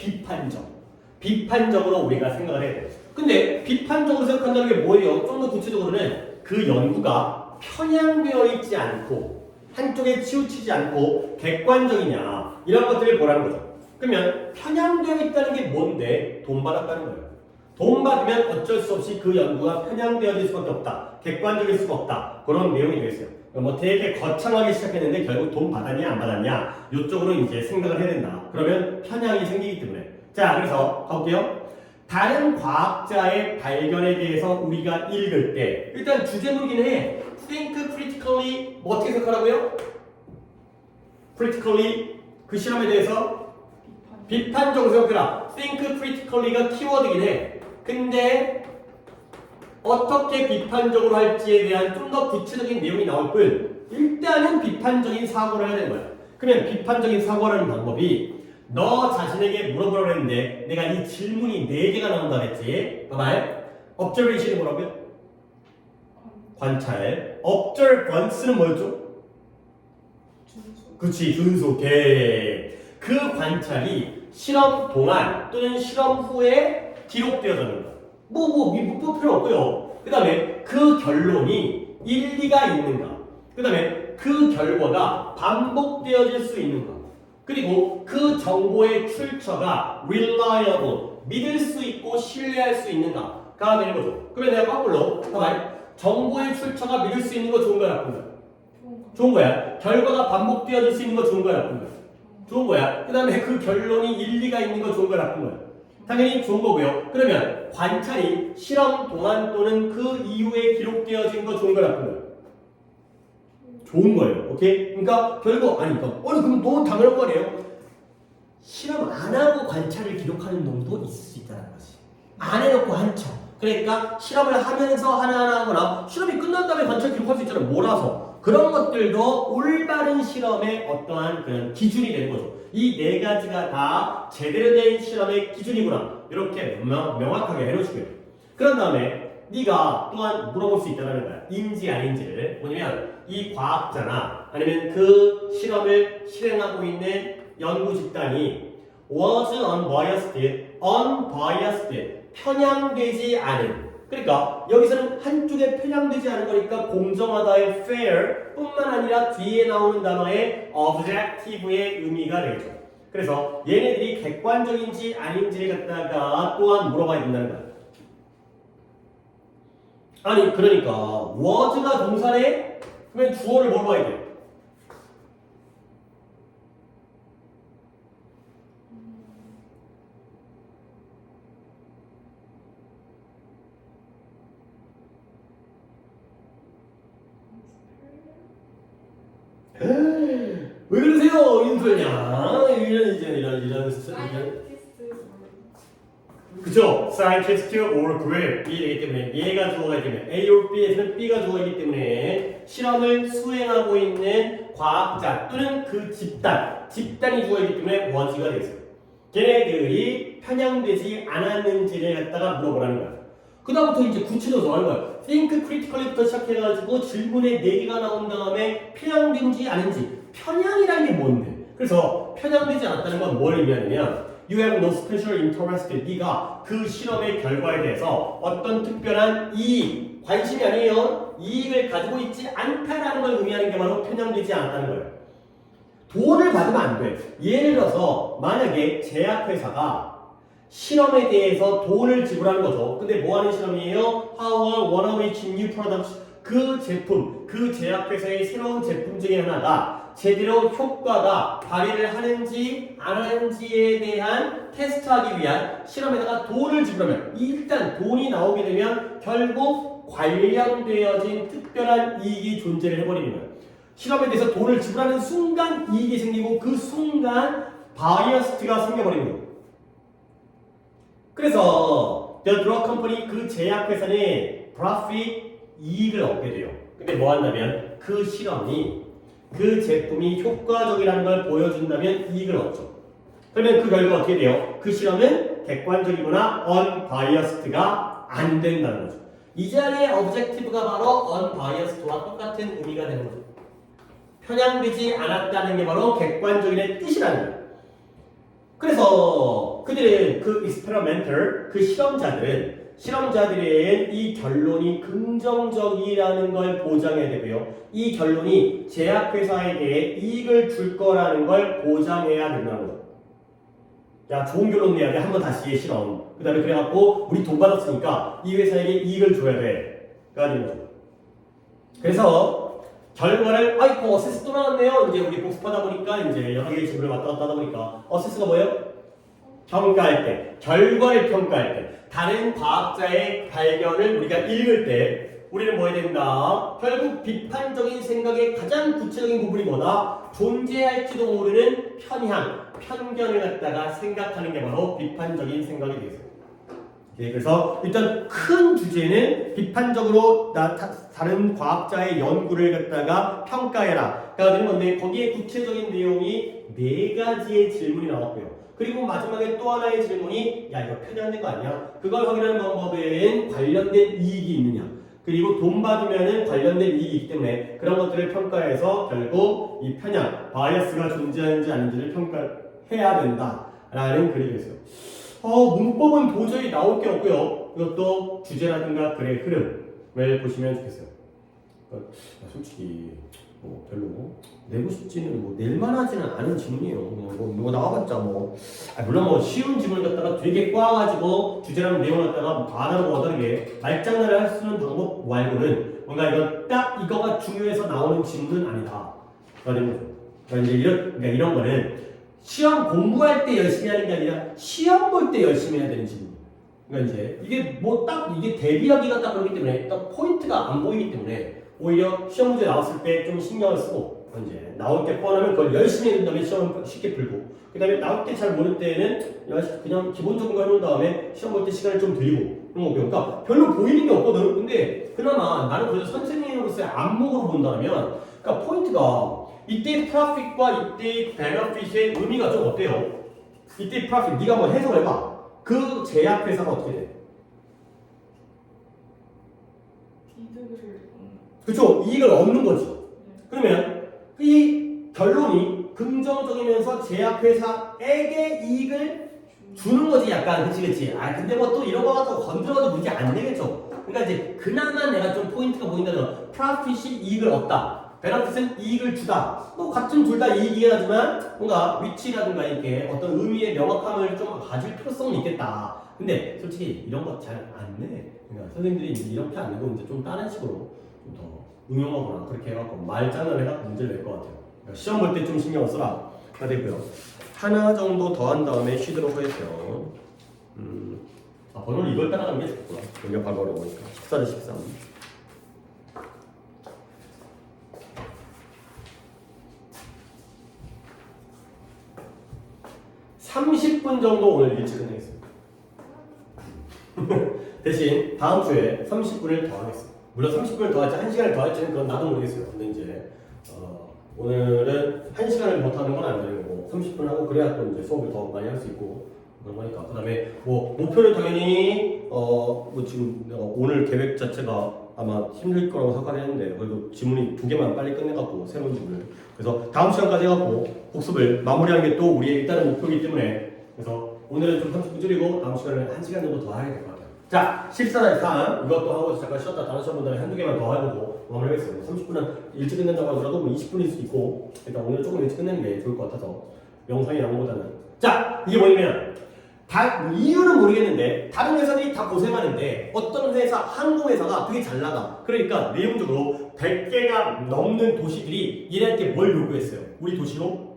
비판적으로 우리가 생각을 해야 돼. 근데 비판적으로 생각한다는 게 뭐예요? 좀 더 구체적으로는 그 연구가 편향되어 있지 않고 한쪽에 치우치지 않고 객관적이냐 이런 것들을 보라는 거죠. 그러면 편향되어 있다는 게 뭔데? 돈 받았다는 거예요. 돈 받으면 어쩔 수 없이 그 연구가 편향되어질 수밖에 없다. 객관적일 수가 없다. 그런 내용이 되겠어요. 뭐 되게 거창하게 시작했는데 결국 돈 받았냐 안 받았냐 이쪽으로 이제 생각을 해야 된다. 그러면 편향이 생기기 때문에. 자, 그래서 가볼게요. 다른 과학자의 발견에 대해서 우리가 읽을 때 일단 주제문이긴 해. Think critically 뭐 어떻게 생각하라고요? critically 그 실험에 대해서 비판적으로 생각해라. Think critically가 키워드긴 해. 근데 어떻게 비판적으로 할지에 대한 좀 더 구체적인 내용이 나올 뿐 일단은 비판적인 사고를 해야 되는 거야. 그러면 비판적인 사고라는 방법이 너 자신에게 물어보라고 했는데 내가 이 질문이 4개가 나온다 그랬지. 봐봐요. observation이 뭐라고요? 관찰. observance는 뭐였죠? 준수. 그치, 준수. 그 관찰이 실험 동안 또는 실험 후에 기록되어졌는 거야. 뭐 필요 없고요. 그 다음에 그 결론이 일리가 있는가. 그 다음에 그 결과가 반복되어질 수 있는가. 그리고 그 정보의 출처가 reliable, 믿을 수 있고 신뢰할 수 있는가가 되는 거죠. 그러면 내가 거꾸로 봐봐요. 정보의 출처가 믿을 수 있는 거 좋은 거야, 나쁜 거야? 좋은 거야. 결과가 반복되어질 수 있는 거 좋은 거야, 나쁜 거야? 좋은 거야. 그 다음에 그 결론이 일리가 있는 거 좋은 거야, 나쁜 거야? 당연히 좋은 거고요. 그러면 관찰이 실험 동안 또는 그 이후에 기록되어진 거 좋은 거야, 나쁜 거야? 좋은 거예요. 오케이? 그러니까 결국 그럼 너무 당연한 거 아니에요? 실험 안 하고 관찰을 기록하는 놈도 있을 수 있다는 거지. 안 해놓고 한 척. 그러니까 실험을 하면서 하나하나 하거나 실험이 끝난 다음에 관찰 기록할 수 있잖아요. 몰아서. 그런 것들도 올바른 실험의 어떠한 그런 기준이 되는 거죠. 이 4가지가 다 제대로 된 실험의 기준이구나. 이렇게 명확하게 해놓으시고요. 그런 다음에 네가 또한 물어볼 수 있다는 거야. 인지 아닌지를. 뭐냐면 이 과학자나 아니면 그 실험을 실행하고 있는 연구 집단이 was unbiased, 편향되지 않은. 그러니까 여기서는 한쪽에 편향되지 않은 거니까 공정하다의 fair 뿐만 아니라 뒤에 나오는 단어의 objective의 의미가 되겠죠. 그래서 얘네들이 객관적인지 아닌지를 갖다가 또한 물어봐야 된다는 거야. 아니 그러니까 was가 동사네? 그러면 주어를 뭘로 봐야 돼? 그죠? 인솔량 이런 사이언티스트 그죠? scientist or grap이 되기 때문에 얘가 주어가 되면 A or B에서는 B가 주어이기 때문에 실험을 수행하고 있는 과학자 또는 그 집단이 주어이기 때문에 was가 되겠어요. 걔네들이 편향되지 않았는지를 갖다가 물어보라는 거야. 그 다음부터 이제 구체적으로 하는 거야. think critically부터 시작해가지고 질문에 4개가 나온 다음에 편향된지 아닌지. 편향이라는 게 뭔데? 그래서 편향되지 않았다는 건 뭘 의미하냐면 You have no special interest. 네가 그 실험의 결과에 대해서 어떤 특별한 이익, 관심이 아니에요. 이익을 가지고 있지 않다라는 걸 의미하는 게 바로 편향되지 않았다는 거예요. 돈을 받으면 안 돼. 예를 들어서 만약에 제약회사가 실험에 대해서 돈을 지불하는 거죠. 근데 뭐 하는 실험이에요? How wanna reach new products. 그 제품, 그 제약회사의 새로운 제품 중에 하나가 제대로 효과가 발휘를 하는지 안 하는지에 대한 테스트하기 위한 실험에다가 돈을 지불하면 일단 돈이 나오게 되면 결국 관련되어진 특별한 이익이 존재를 해버리는 거예요. 실험에 대해서 돈을 지불하는 순간 이익이 생기고 그 순간 바이어스트가 생겨버리는 거예요. 그래서 The Drug Company 그 제약회사는 profit 이익을 얻게 돼요. 근데 뭐 한다면 그 실험이 그 제품이 효과적이라는 걸 보여준다면 이익을 얻죠. 그러면 그 결과 어떻게 돼요? 그 실험은 객관적이거나 unbiased가 안 된다는 거죠. 이 자리의 objective가 바로 unbiased와 똑같은 의미가 되는 거죠. 편향되지 않았다는 게 바로 객관적인의 뜻이라는 거예요. 그래서 그들은 그 experimental, 그 실험자들의 이 결론이 긍정적이라는 걸 보장해야 되고요. 이 결론이 제약회사에게 이익을 줄 거라는 걸 보장해야 된다는 거죠. 야, 좋은 결론 내야 돼. 한번 다시 실험. 그 다음에 그래갖고 우리 돈 받았으니까 이 회사에게 이익을 줘야 돼. 가 되는 거죠. 그래서 결과를 아이고 어세스 또 나왔네요. 이제 우리 복습하다 보니까 이제 여러 개의 지문을 왔다 갔다 하다 보니까 어세스가 뭐예요? 평가할 때, 결과를 평가할 때, 다른 과학자의 발견을 우리가 읽을 때 우리는 뭐 해야 된다? 결국 비판적인 생각의 가장 구체적인 부분이 뭐다? 존재할지도 모르는 편견을 갖다가 생각하는 게 바로 비판적인 생각이 되겠어요. 그래서 일단 큰 주제는 비판적으로 다른 과학자의 연구를 갖다가 평가해라. 가 되는 건데 거기에 구체적인 내용이 4가지의 질문이 나왔고요. 그리고 마지막에 또 하나의 질문이 야 이거 편향된 거 아니야? 그걸 확인하는 방법엔 관련된 이익이 있느냐? 그리고 돈 받으면은 관련된 이익이 있기 때문에 그런 것들을 평가해서 결국 이 편향, 바이어스가 존재하는지 아닌지를 평가해야 된다라는 글이 있어요. 문법은 도저히 나올 게 없고요. 이것도 주제라든가 글의 흐름을 보시면 좋겠어요. 솔직히 뭐 별로 내고 싶지는 낼만 하지는 않은 질문이에요. 뭐 나와봤자 물론 쉬운 질문을 갖다가 되게 꼬아가지고 주제라는 내용을 갖다가 다다르고 어다르게 말장난을 할 수 있는 방법 말고는 뭔가 이건 딱 이거가 중요해서 나오는 질문은 아니다. 그러니까 이제 이런 거는 시험 공부할 때 열심히 하는 게 아니라 시험 볼 때 열심히 해야 되는 질문. 그러니까 이제 이게 이게 대비하기가 딱 그렇기 때문에 딱 포인트가 안 보이기 때문에 오히려 시험 문제 나왔을 때 좀 신경을 쓰고 이제 나올 때 뻔하면 그걸 열심히 해둔 다음에 시험을 쉽게 풀고 그 다음에 나올 때 잘 모를 때는 그냥 기본적인 거 해놓은 다음에 시험 볼 때 시간을 좀 들이고 그런 거 그러니까 별로 보이는 게 없거든. 근데 그나마 나는 그래도 선생님으로서의 안목으로 본다면 그러니까 포인트가 이때 프로핏과 이때 베너핏의 의미가 좀 어때요? 이때 프로핏 네가 한번 해석해봐. 그 제약회사가 어떻게 돼? 그쵸? 이익을 얻는 거지. 그러면 이 결론이 긍정적이면서 제약회사에게 이익을 주는 거지 약간 그치 근데 또 이런 거 갖고 건드려도 문제 안 되겠죠. 그러니까 이제 그나마 내가 좀 포인트가 보인다면 프로핏이 이익을 얻다. 베너핏은 이익을 주다. 같은 둘 다 이익이긴 하지만 뭔가 위치라든가 이렇게 어떤 의미의 명확함을 좀 가질 필요성은 있겠다. 근데 솔직히 이런 거 잘 안 내. 그러니까 선생님들이 이제 이렇게 안 내고 이제 좀 다른 식으로 좀 더 응용하거나 그렇게 해갖고 말장난을 해갖고 문제를 낼 것 같아요. 그러니까 시험 볼 때 좀 신경 써라. 가 되고요. 하나 정도 더 한 다음에 쉬도록 하겠어요. 번호를 이걸 따라가는 게 좋구나. 여기가 바로 어려우니까. 14대 13. 정도 오늘 일찍 끝내겠습니다. 대신 다음 주에 30분을 더 하겠습니다. 물론 30분을 더 할지 1시간을 더 할지는 그건 나도 모르겠어요. 근데 이제 오늘은 1시간을 못 하는 건 안 되는 거고 30분 하고 그래야 또 이제 수업을 더 많이 할 수 있고 그런 거니까. 그다음에 뭐 목표는 당연히 뭐 지금 내가 오늘 계획 자체가 아마 힘들 거라고 생각했는데 그래도 지문이 2개만 빨리 끝내갖고 새로운 지문을 그래서 다음 시간까지 해갖고 복습을 마무리하는 게 또 우리의 일단은 목표이기 때문에 그래서 오늘은 좀 30분 줄이고 다음 시간에 1시간 정도 더 해야 될 것 같아요. 자, 실사나 3 이것도 하고 잠깐 쉬었다 다른 시간보다는 한두 개만 더 해보고 마무리하겠습니다. 30분은 일찍 끝낸다고 하더라도 뭐 20분일 수도 있고 일단 오늘 조금 일찍 끝내는 게 좋을 것 같아서 영상의 양보다는 자, 이게 뭐냐면 이유는 모르겠는데 다른 회사들이 다 고생하는데 어떤 회사, 항공회사가 되게 잘 나가. 그러니까 내용적으로 100개가 넘는 도시들이 얘네한테 뭘 요구했어요? 우리 도시로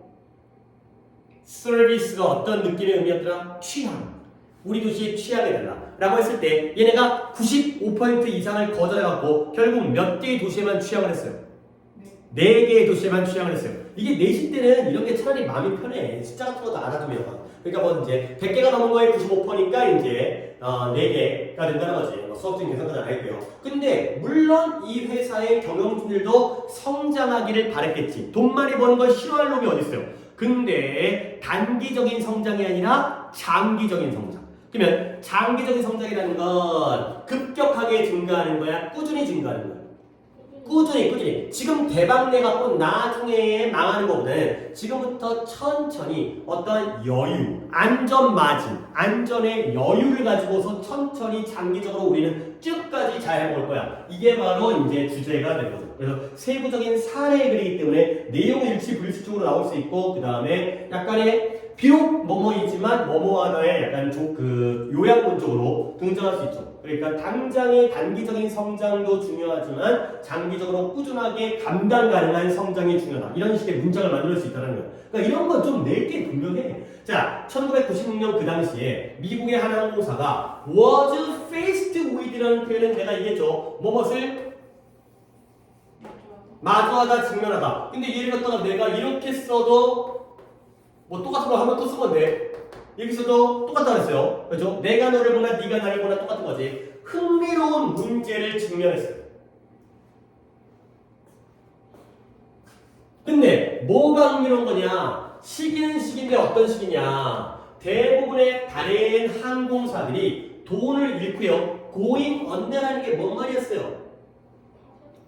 서비스가 어떤 느낌의 의미였더라? 취향. 우리 도시의 취향에 달라 라고 했을 때 얘네가 95% 이상을 거절해갖고 결국 몇 개의 도시에만 취향을 했어요. 4개의 도시에만 취향을 했어요. 이게 내신 때는 이런 게 차라리 마음이 편해. 숫자 같은 것도 알아두면. 그러니까 뭐 이제 100개가 넘은 거에 95%니까 이제 4개가 된다는 거지. 수학적인 계산까지 안 할게요. 근데 물론 이 회사의 경영진들도 성장하기를 바랬겠지. 돈 많이 버는 걸 싫어할 놈이 어딨어요. 근데 단기적인 성장이 아니라 장기적인 성장. 그러면 장기적인 성장이라는 건 급격하게 증가하는 거야? 꾸준히 증가하는 거야? 꾸준히 지금 대박 내갖고 나중에 망하는 것보다는 지금부터 천천히 어떤 여유, 안전 마진, 안전의 여유를 가지고서 천천히 장기적으로 우리는 쭉까지 잘 해볼 거야. 이게 바로 이제 주제가 되는 거죠. 그래서 세부적인 사례 글이기 때문에 내용 일치불일치적으로 나올 수 있고 그 다음에 약간의 비록 뭐뭐이지만 뭐뭐하다의 약간 그 요약본적으로 등장할 수 있죠. 그러니까 당장의 단기적인 성장도 중요하지만 장기적으로 꾸준하게 감당 가능한 성장이 중요하다. 이런 식의 문장을 만들 수 있다는 거예요. 그러니까 이런 건 좀 낼게 분명해. 자, 1996년 그 당시에 미국의 한 항공사가 was faced with라는 표현은 내가 얘기했죠. 무엇을 마주하다, 직면하다. 근데 얘를 갖다가 내가 이렇게 써도 뭐 똑같은 거 한번 또 쓴 건데 여기서도 똑같다 그랬어요. 그렇죠? 내가 너를 보나 네가 나를 보나 똑같은 거지. 흥미로운 문제를 직면했어요. 근데 뭐가 흥미로운 거냐? 시기는 시기인데 어떤 시기냐? 대부분의 다른 항공사들이 돈을 잃고요. going under라는 게 뭔 말이었어요?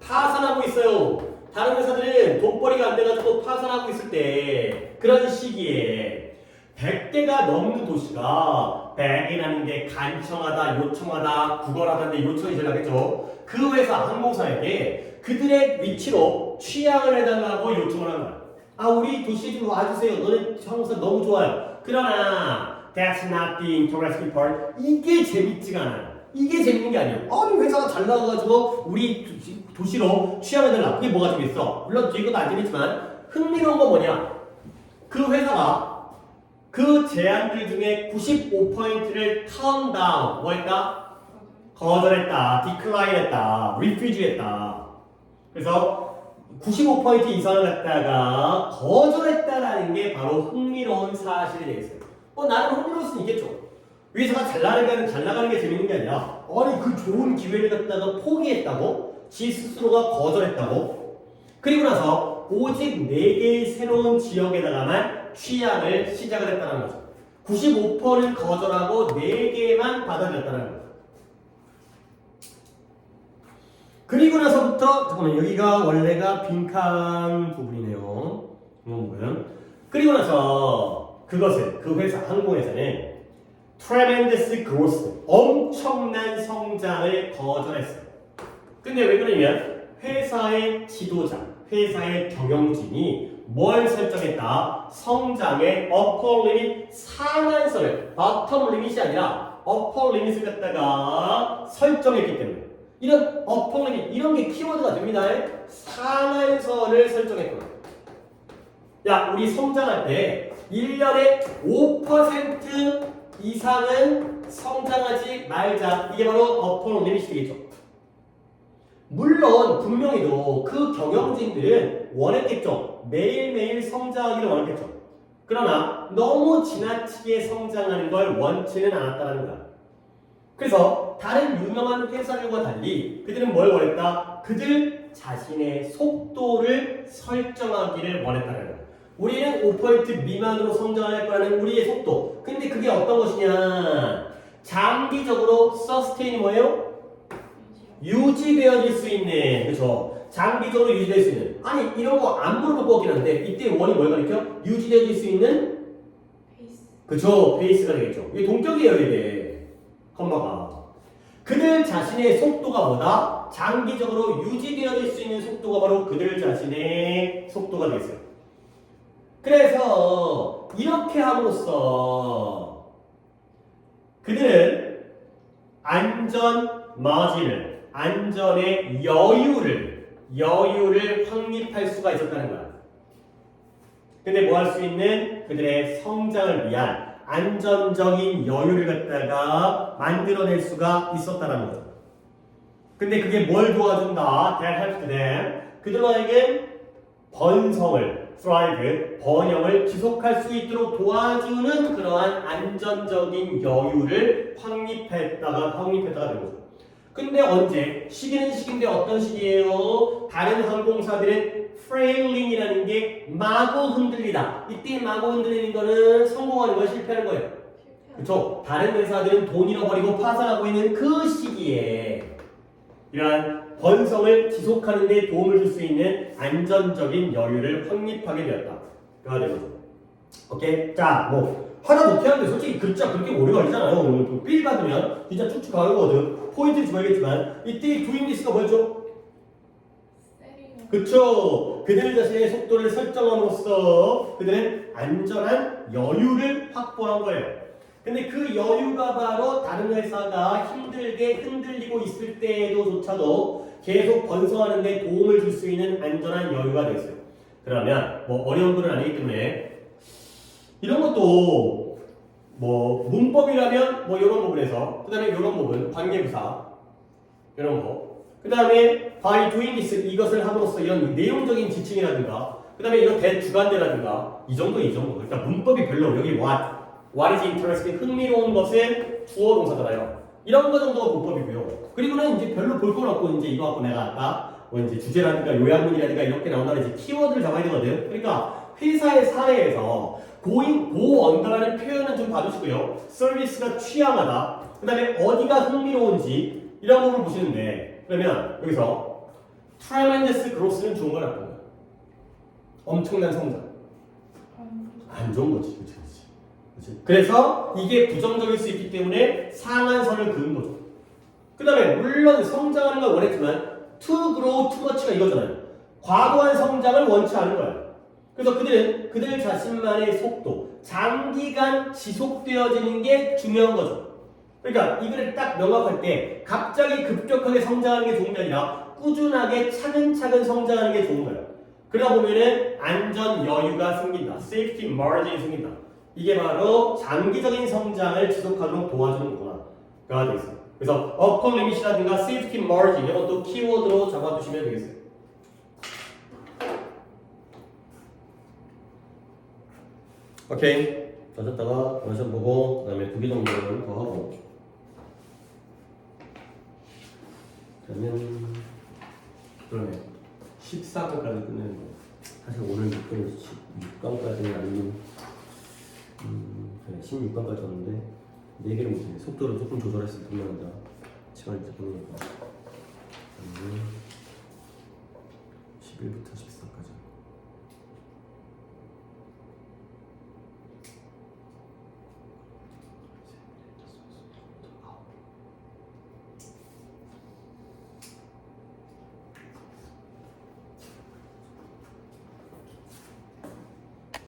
파산하고 있어요. 다른 회사들은 돈벌이가 안 돼가지고 파산하고 있을 때 그런 시기에 100개가 넘는 도시가 100이라는 게 간청하다, 요청하다, 구걸하다인데 요청이 제일 나겠죠. 그 회사 항공사에게 그들의 위치로 취향을 해달라고 요청을 한 거야. 아, 우리 도시에 좀 와주세요. 너네 항공사 너무 좋아요. 그러나 that's not the interesting part. 이게 재밌지가 않아요. 이게 재밌는 게 아니에요. 아니 회사가 잘 나가가지고 우리 도시로 취향해달라. 그게 뭐가 재밌어? 물론 뒤에 것도 안 재밌지만 흥미로운 건 뭐냐? 그 회사가 그 제안들 중에 95%를 turn down, 뭐 했다? 거절했다, decline 했다, refuse 했다. 그래서 95% 이상을 갖다가 거절했다라는 게 바로 흥미로운 사실이 되겠어요. 나는 흥미로울 수는 있겠죠. 회사가 잘 나가는 게 재밌는 게 아니라 아니 그 좋은 기회를 갖다가 포기했다고? 지 스스로가 거절했다고? 그리고 나서 오직 4개의 새로운 지역에다가만 취향을 시작을 했다는 거죠. 95%는 거절하고 4개만 받아들였다는 거죠. 그리고 나서부터 잠깐만 여기가 원래가 빈칸 부분이네요. 이건 뭐예요? 그리고 나서 그것을 그 회사 항공회사는 tremendous growth 엄청난 성장을 거절했어요. 근데 왜 그러냐면 회사의 지도자, 회사의 경영진이 뭘 설정했다? 성장의 upper limit 상한선을 bottom limit이 아니라 upper limit을 갖다가 설정했기 때문에 이런 upper limit 이런 게 키워드가 됩니다. 상한선을 설정했거든요. 야, 우리 성장할 때 1년에 5% 이상은 성장하지 말자. 이게 바로 upper limit이겠죠. 물론 분명히도 그 경영진들은 원했겠죠. 매일매일 성장하기를 원했겠죠. 그러나 너무 지나치게 성장하는 걸 원치는 않았다는 거야. 그래서 다른 유명한 회사들과 달리 그들은 뭘 원했다? 그들 자신의 속도를 설정하기를 원했다는 거야. 우리는 5% 미만으로 성장할 거라는 우리의 속도. 근데 그게 어떤 것이냐? 장기적으로 서스테인이 뭐예요? 유지되어질 수 있는, 그렇죠? 장기적으로 유지될 수 있는. 아니 이런 거 안 물어볼 것 같긴 한데 이때 원이 뭘 가리켜? 유지되어질 수 있는, 페이스. 그렇죠? 페이스가 되겠죠. 이게 동격이에요 이게. 컴마가. 그들 자신의 속도가 뭐다? 장기적으로 유지되어질 수 있는 속도가 바로 그들 자신의 속도가 되겠어요. 그래서 이렇게 함으로써 그들은 안전 마진을, 안전의 여유를 확립할 수가 있었다는 거야. 근데 뭐 할 수 있는 그들의 성장을 위한 안전적인 여유를 갖다가 만들어낼 수가 있었다는 거죠. 근데 그게 뭘 도와준다? That helps them. 그들에게 번성을, thrive, 번영을 지속할 수 있도록 도와주는 그러한 안전적인 여유를 확립했다가 되는 거죠. 근데 언제? 시기는 시기인데 어떤 시기예요? 다른 항공사들은 프레일링이라는 게 마구 흔들리다. 이때 마구 흔들리는 거는 성공하는 거예요? 실패하는 거예요? 그렇죠? 다른 회사들은 돈 잃어버리고 파산하고 있는 그 시기에 이러한 번성을 지속하는 데 도움을 줄 수 있는 안전적인 여유를 확립하게 되었다. 그가 되는 거죠. 오케이? 자, 뭐 하나 못해 하는데 솔직히 글자 그렇게 오래 걸리잖아요. 오늘 빌 받으면 진짜 쭉쭉 가는 거거든. 포인트는 줘야겠지만 이때 doing this가 뭐였죠? 그쵸? 그들 자신의 속도를 설정함으로써 그들은 안전한 여유를 확보한 거예요. 근데 그 여유가 바로 다른 회사가 힘들게 흔들리고 있을 때에도조차도 계속 번성하는 데 도움을 줄 수 있는 안전한 여유가 되겠어요. 그러면 뭐 어려운 글은 아니기 때문에 이런 것도 뭐 문법이라면 뭐 이런 부분에서 그 다음에 이런 부분 관계부사 이런 거 그 다음에 by doing this 이것을 함으로써 이런 내용적인 지칭이라든가 그 다음에 이런 대주관대라든가 이 정도 그러니까 문법이 별로 여기 what is interesting 흥미로운 것은 주어 동사잖아요. 이런 거 정도가 문법이고요. 그리고는 이제 별로 볼 건 없고 이제 이거 갖고 내가 아까 뭐 이제 주제라든가 요약문이라든가 이렇게 나온다는 이제 키워드를 잡아야 되거든. 그러니까 회사의 사례에서 고언더라는 표현은 좀 봐주시고요. 서비스가 취향하다. 그 다음에 어디가 흥미로운지 이런 부분을 보시는데 그러면 여기서 tremendous growth는 좋은 건 나쁜 거야. 엄청난 성장. 안 좋은 거지. 그렇지. 그래서 이게 부정적일 수 있기 때문에 상한선을 그은 거죠. 그 다음에 물론 성장하는 걸 원했지만 to grow too much가 이거잖아요. 과도한 성장을 원치 않은 거야. 그래서 그들은 그들 자신만의 속도, 장기간 지속되어지는 게 중요한 거죠. 그러니까 이 글을 딱 명확할 때 갑자기 급격하게 성장하는 게 좋은 게 아니라 꾸준하게 차근차근 성장하는 게 좋은 거예요. 그러다 보면은 안전 여유가 생긴다. safety margin이 생긴다. 이게 바로 장기적인 성장을 지속하도록 도와주는 거구나.가 되겠어요. 그래서 upper limit이라든가 safety margin 이것도 키워드로 잡아두시면 되겠어요. 오케이. 가졌다가 원샷 보고 그 다음에 2개 정도는 더 하고 그러면 14강까지 끝내는 거. 사실 오늘 6강까지는 아니면 그래 16강까지 왔는데 4개를 못했네. 속도를 조금 조절했을 뿐만 아니라 시간을 이제 보니까 11부터 14까지